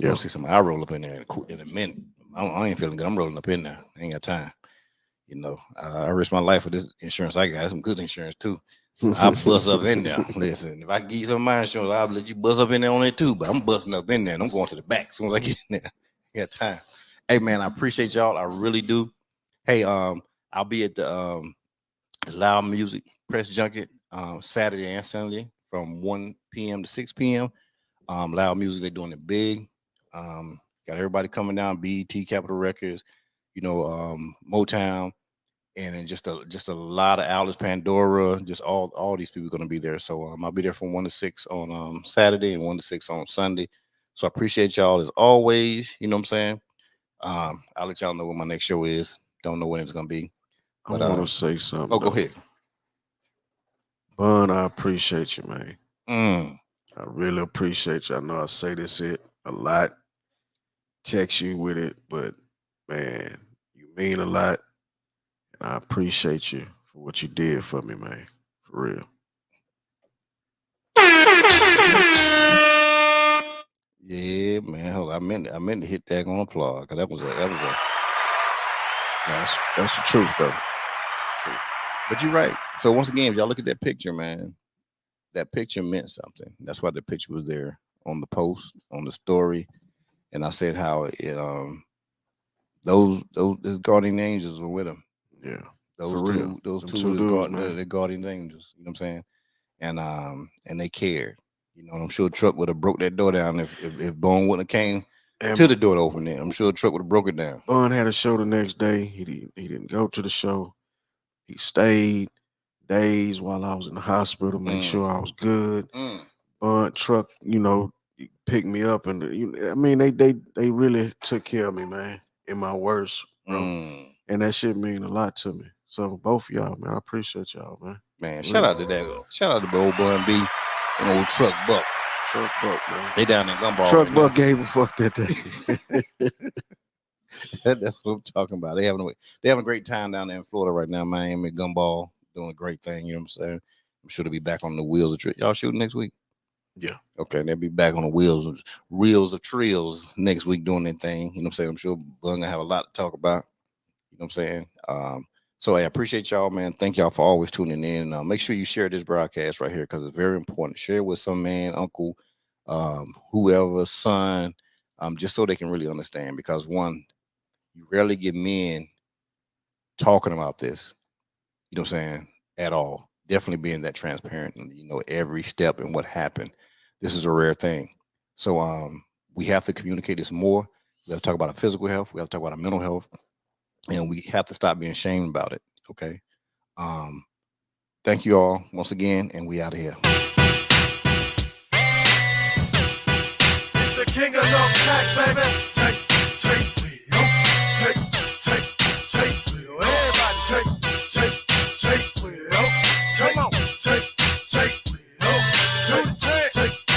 Go see somebody. I roll up in there in a minute. I ain't feeling good. I'm rolling up in there. I ain't got time. You know, I risked my life for this insurance. I got some good insurance too. I bust up in there. Listen, if I give you some of my insurance, I'll let you bust up in there on it too. But I'm busting up in there and I'm going to the back as soon as I get in there. Got time. Hey man, I appreciate y'all. I really do. Hey, I'll be at the Loud Music Press Junket Saturday and Sunday from 1 p.m. to 6 p.m. Loud Music, they're doing it big. Got everybody coming down, BET, Capitol Records, you know, Motown, and then just a lot of Alice Pandora, just all these people are gonna be there. So I'll be there from 1 to 6 on Saturday and 1 to 6 on Sunday. So I appreciate y'all as always. You know what I'm saying? I'll let y'all know what my next show is. Don't know when it's gonna be. But I want to say something. Oh, go ahead. Bun, I appreciate you, man. Mm. I really appreciate you. I know I say this a lot, text you with it, but man, you mean a lot. And I appreciate you for what you did for me, man. For real. Yeah, man. Hold on. I meant to hit that on applause because that was a That's the truth, though. True. But you're right. So once again, if y'all look at that picture, man, that picture meant something. That's why the picture was there on the post, on the story. And I said how it those guardian angels were with him. Yeah. Those for two, real. those Them two dudes, man. the guardian angels. You know what I'm saying? And they cared. You know, I'm sure Truck would have broke that door down if Bone wouldn't have came to the door to open it. I'm sure Truck would have broke it down. Bun had a show the next day. He didn't go to the show. He stayed days while I was in the hospital to make sure I was good. Bun Truck, you know, picked me up, and I mean they really took care of me, man, in my worst, bro. And that shit mean a lot to me. So both of y'all, man, I appreciate y'all, man. Man, shout out to that. Shout out to old Bun-B and old Truck Buck. Truck Buck, man. They down in Gumball. Truck Buck gave a fuck that day. That's what I'm talking about. They having a great time down there in Florida right now. Miami, Gumball, doing a great thing. You know what I'm saying? I'm sure they'll be back on the wheels of y'all shooting next week. Yeah. Okay, they'll be back on the reels of trills next week doing their thing. You know what I'm saying? I'm sure Bun gonna have a lot to talk about. You know what I'm saying? So I appreciate y'all, man. Thank y'all for always tuning in. Make sure you share this broadcast right here because it's very important. Share it with some man, uncle, whoever, son, just so they can really understand. Because one, you rarely get men talking about this, you know what I'm saying, at all. Definitely being that transparent and, you know, every step and what happened. This is a rare thing. So we have to communicate this more. We have to talk about our physical health. We have to talk about our mental health. And we have to stop being ashamed about it. Okay. Thank you all once again, and we out of here. It's the king of no pack, baby. Take wheel. Take wheel. Everybody take wheel. Come on, take wheel. Do the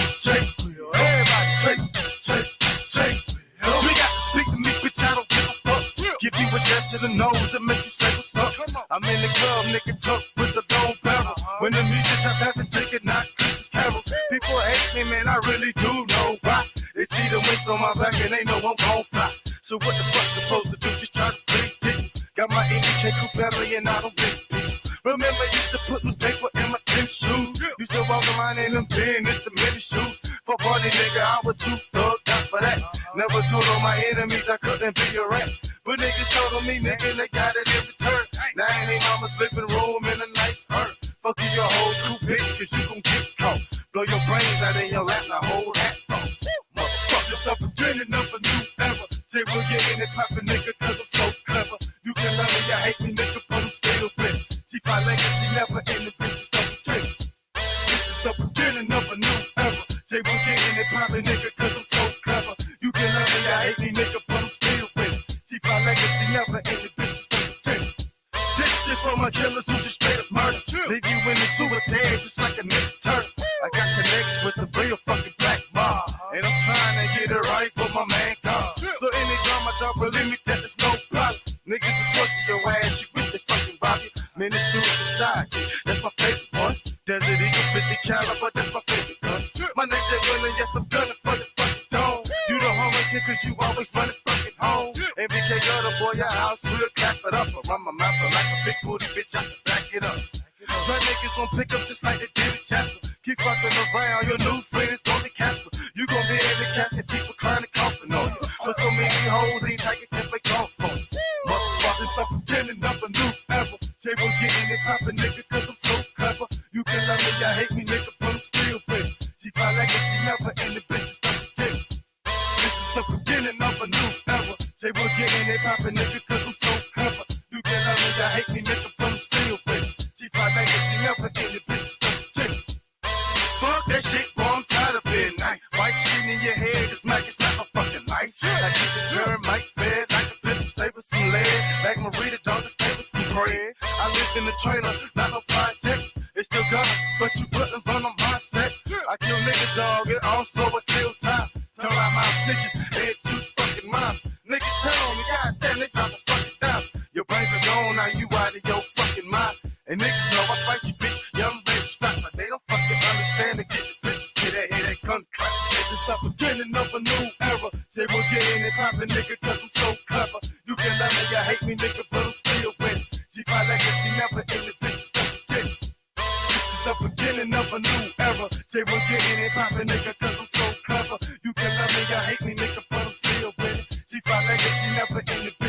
take wheel. Everybody take wheel. You got to speak to me, bitch. I don't give a fuck. Give you a jab to the nose and make you say what's up. I'm in the club, nigga, talk with the long barrel. When the music stops having sick not Christmas carols. People hate me, man, I really do know why. They see the wings on my back and they know I'm gon' fly. So what the fuck's supposed to do? Just try to please people. Got my NDK crew family and I don't think people. Remember, used to put newspaper in my tennis shoes. Used to walk around in them tennis, the mini shoes. For party nigga, I was too thugged out for that. Never told all my enemies I couldn't be a rat. But niggas told on me, nigga, they got it in return. Now in they mama's living room in a nice urn. Fuck you, your whole crew, bitch, cause you gon' get caught. Blow your brains out in your lap, now hold that thought. Motherfucker, stop beginning of a new era. Say we'll get in it poppin', nigga, cause I'm so clever. You can love me, you hate me, nigga, but I'm still with it. T5 legacy never in the bitch, stop beginning. This is the beginning of a new era. Say we'll get in it poppin', nigga, cause I'm so clever. You can love me, you hate me, nigga, but I'm still with it. T5 legacy never in the bitch, stop beginning. This just for my killers who just straight up murder. Leave you in the sewer dead just like a ninja turtle. I got connections with the real fucking black mob. And I'm trying to get it right for my man God. So any drama, dog, believe me that there's no problem. Niggas will torture your ass, you wish they fucking rob you. Menace to society, that's my favorite one. Desert Eagle 50 caliber, that's my favorite gun. My nature willing, yes I'm gunning for the fucking dome. You the homie kid cause you always running fucking home. MBK got a boy, your house, we'll clap it up. rapper. I'm a mapper like a big booty bitch, I can back it up. Try niggas on pickups just like they did at Jasper. Keep fucking around, your new friend is gonna be Casper. You gon' be in the casket, people trying to coffin on you. But so many hoes ain't like it can play golf on you. Motherfuckers stop pretending of a new ever. J-Bo getting it poppin', nigga, cause I'm so clever. You can love me, I hate me, nigga, but I'm still with it. She find legacy never in the bitches stop beginning. This is the beginning of a new era. J-Bo getting it poppin', nigga, cause I'm so clever. You can love me, I hate me, nigga, but I'm still with it. She find legacy never in the bitches stop beginning. Fuck that shit, bro, I'm tired of being nice. White shit in your head, this mic is not a fucking lice. I keep the termites fed like a pistol, stay with some lead. Like Marita, dog, stay with some bread. I lived in the trailer, not no projects. It's still got it, but you wouldn't run on my set. I kill niggas, dog, and also I kill time. Tell out my snitches, they had 2 fucking moms. Niggas tell me, goddamn, they drop a fucking dime. Your brains are gone, now you out of your fucking mind. And niggas know I fight you, bitch, yeah, I'm ready to strap, but they don't fucking understand to get the bitch, get that head, that gun clap. It's the beginning of a new era. Say we're getting it poppin', nigga, cause I'm so clever. You can love me, you hate me, nigga, but I'm still winning. G5 legacy never in the bitches, the beginning. This is the beginning of a new era. Say we're getting it poppin', nigga, cause I'm so clever. You can love me, you hate me, nigga, but I'm still winning. G5 legacy never in the bitches.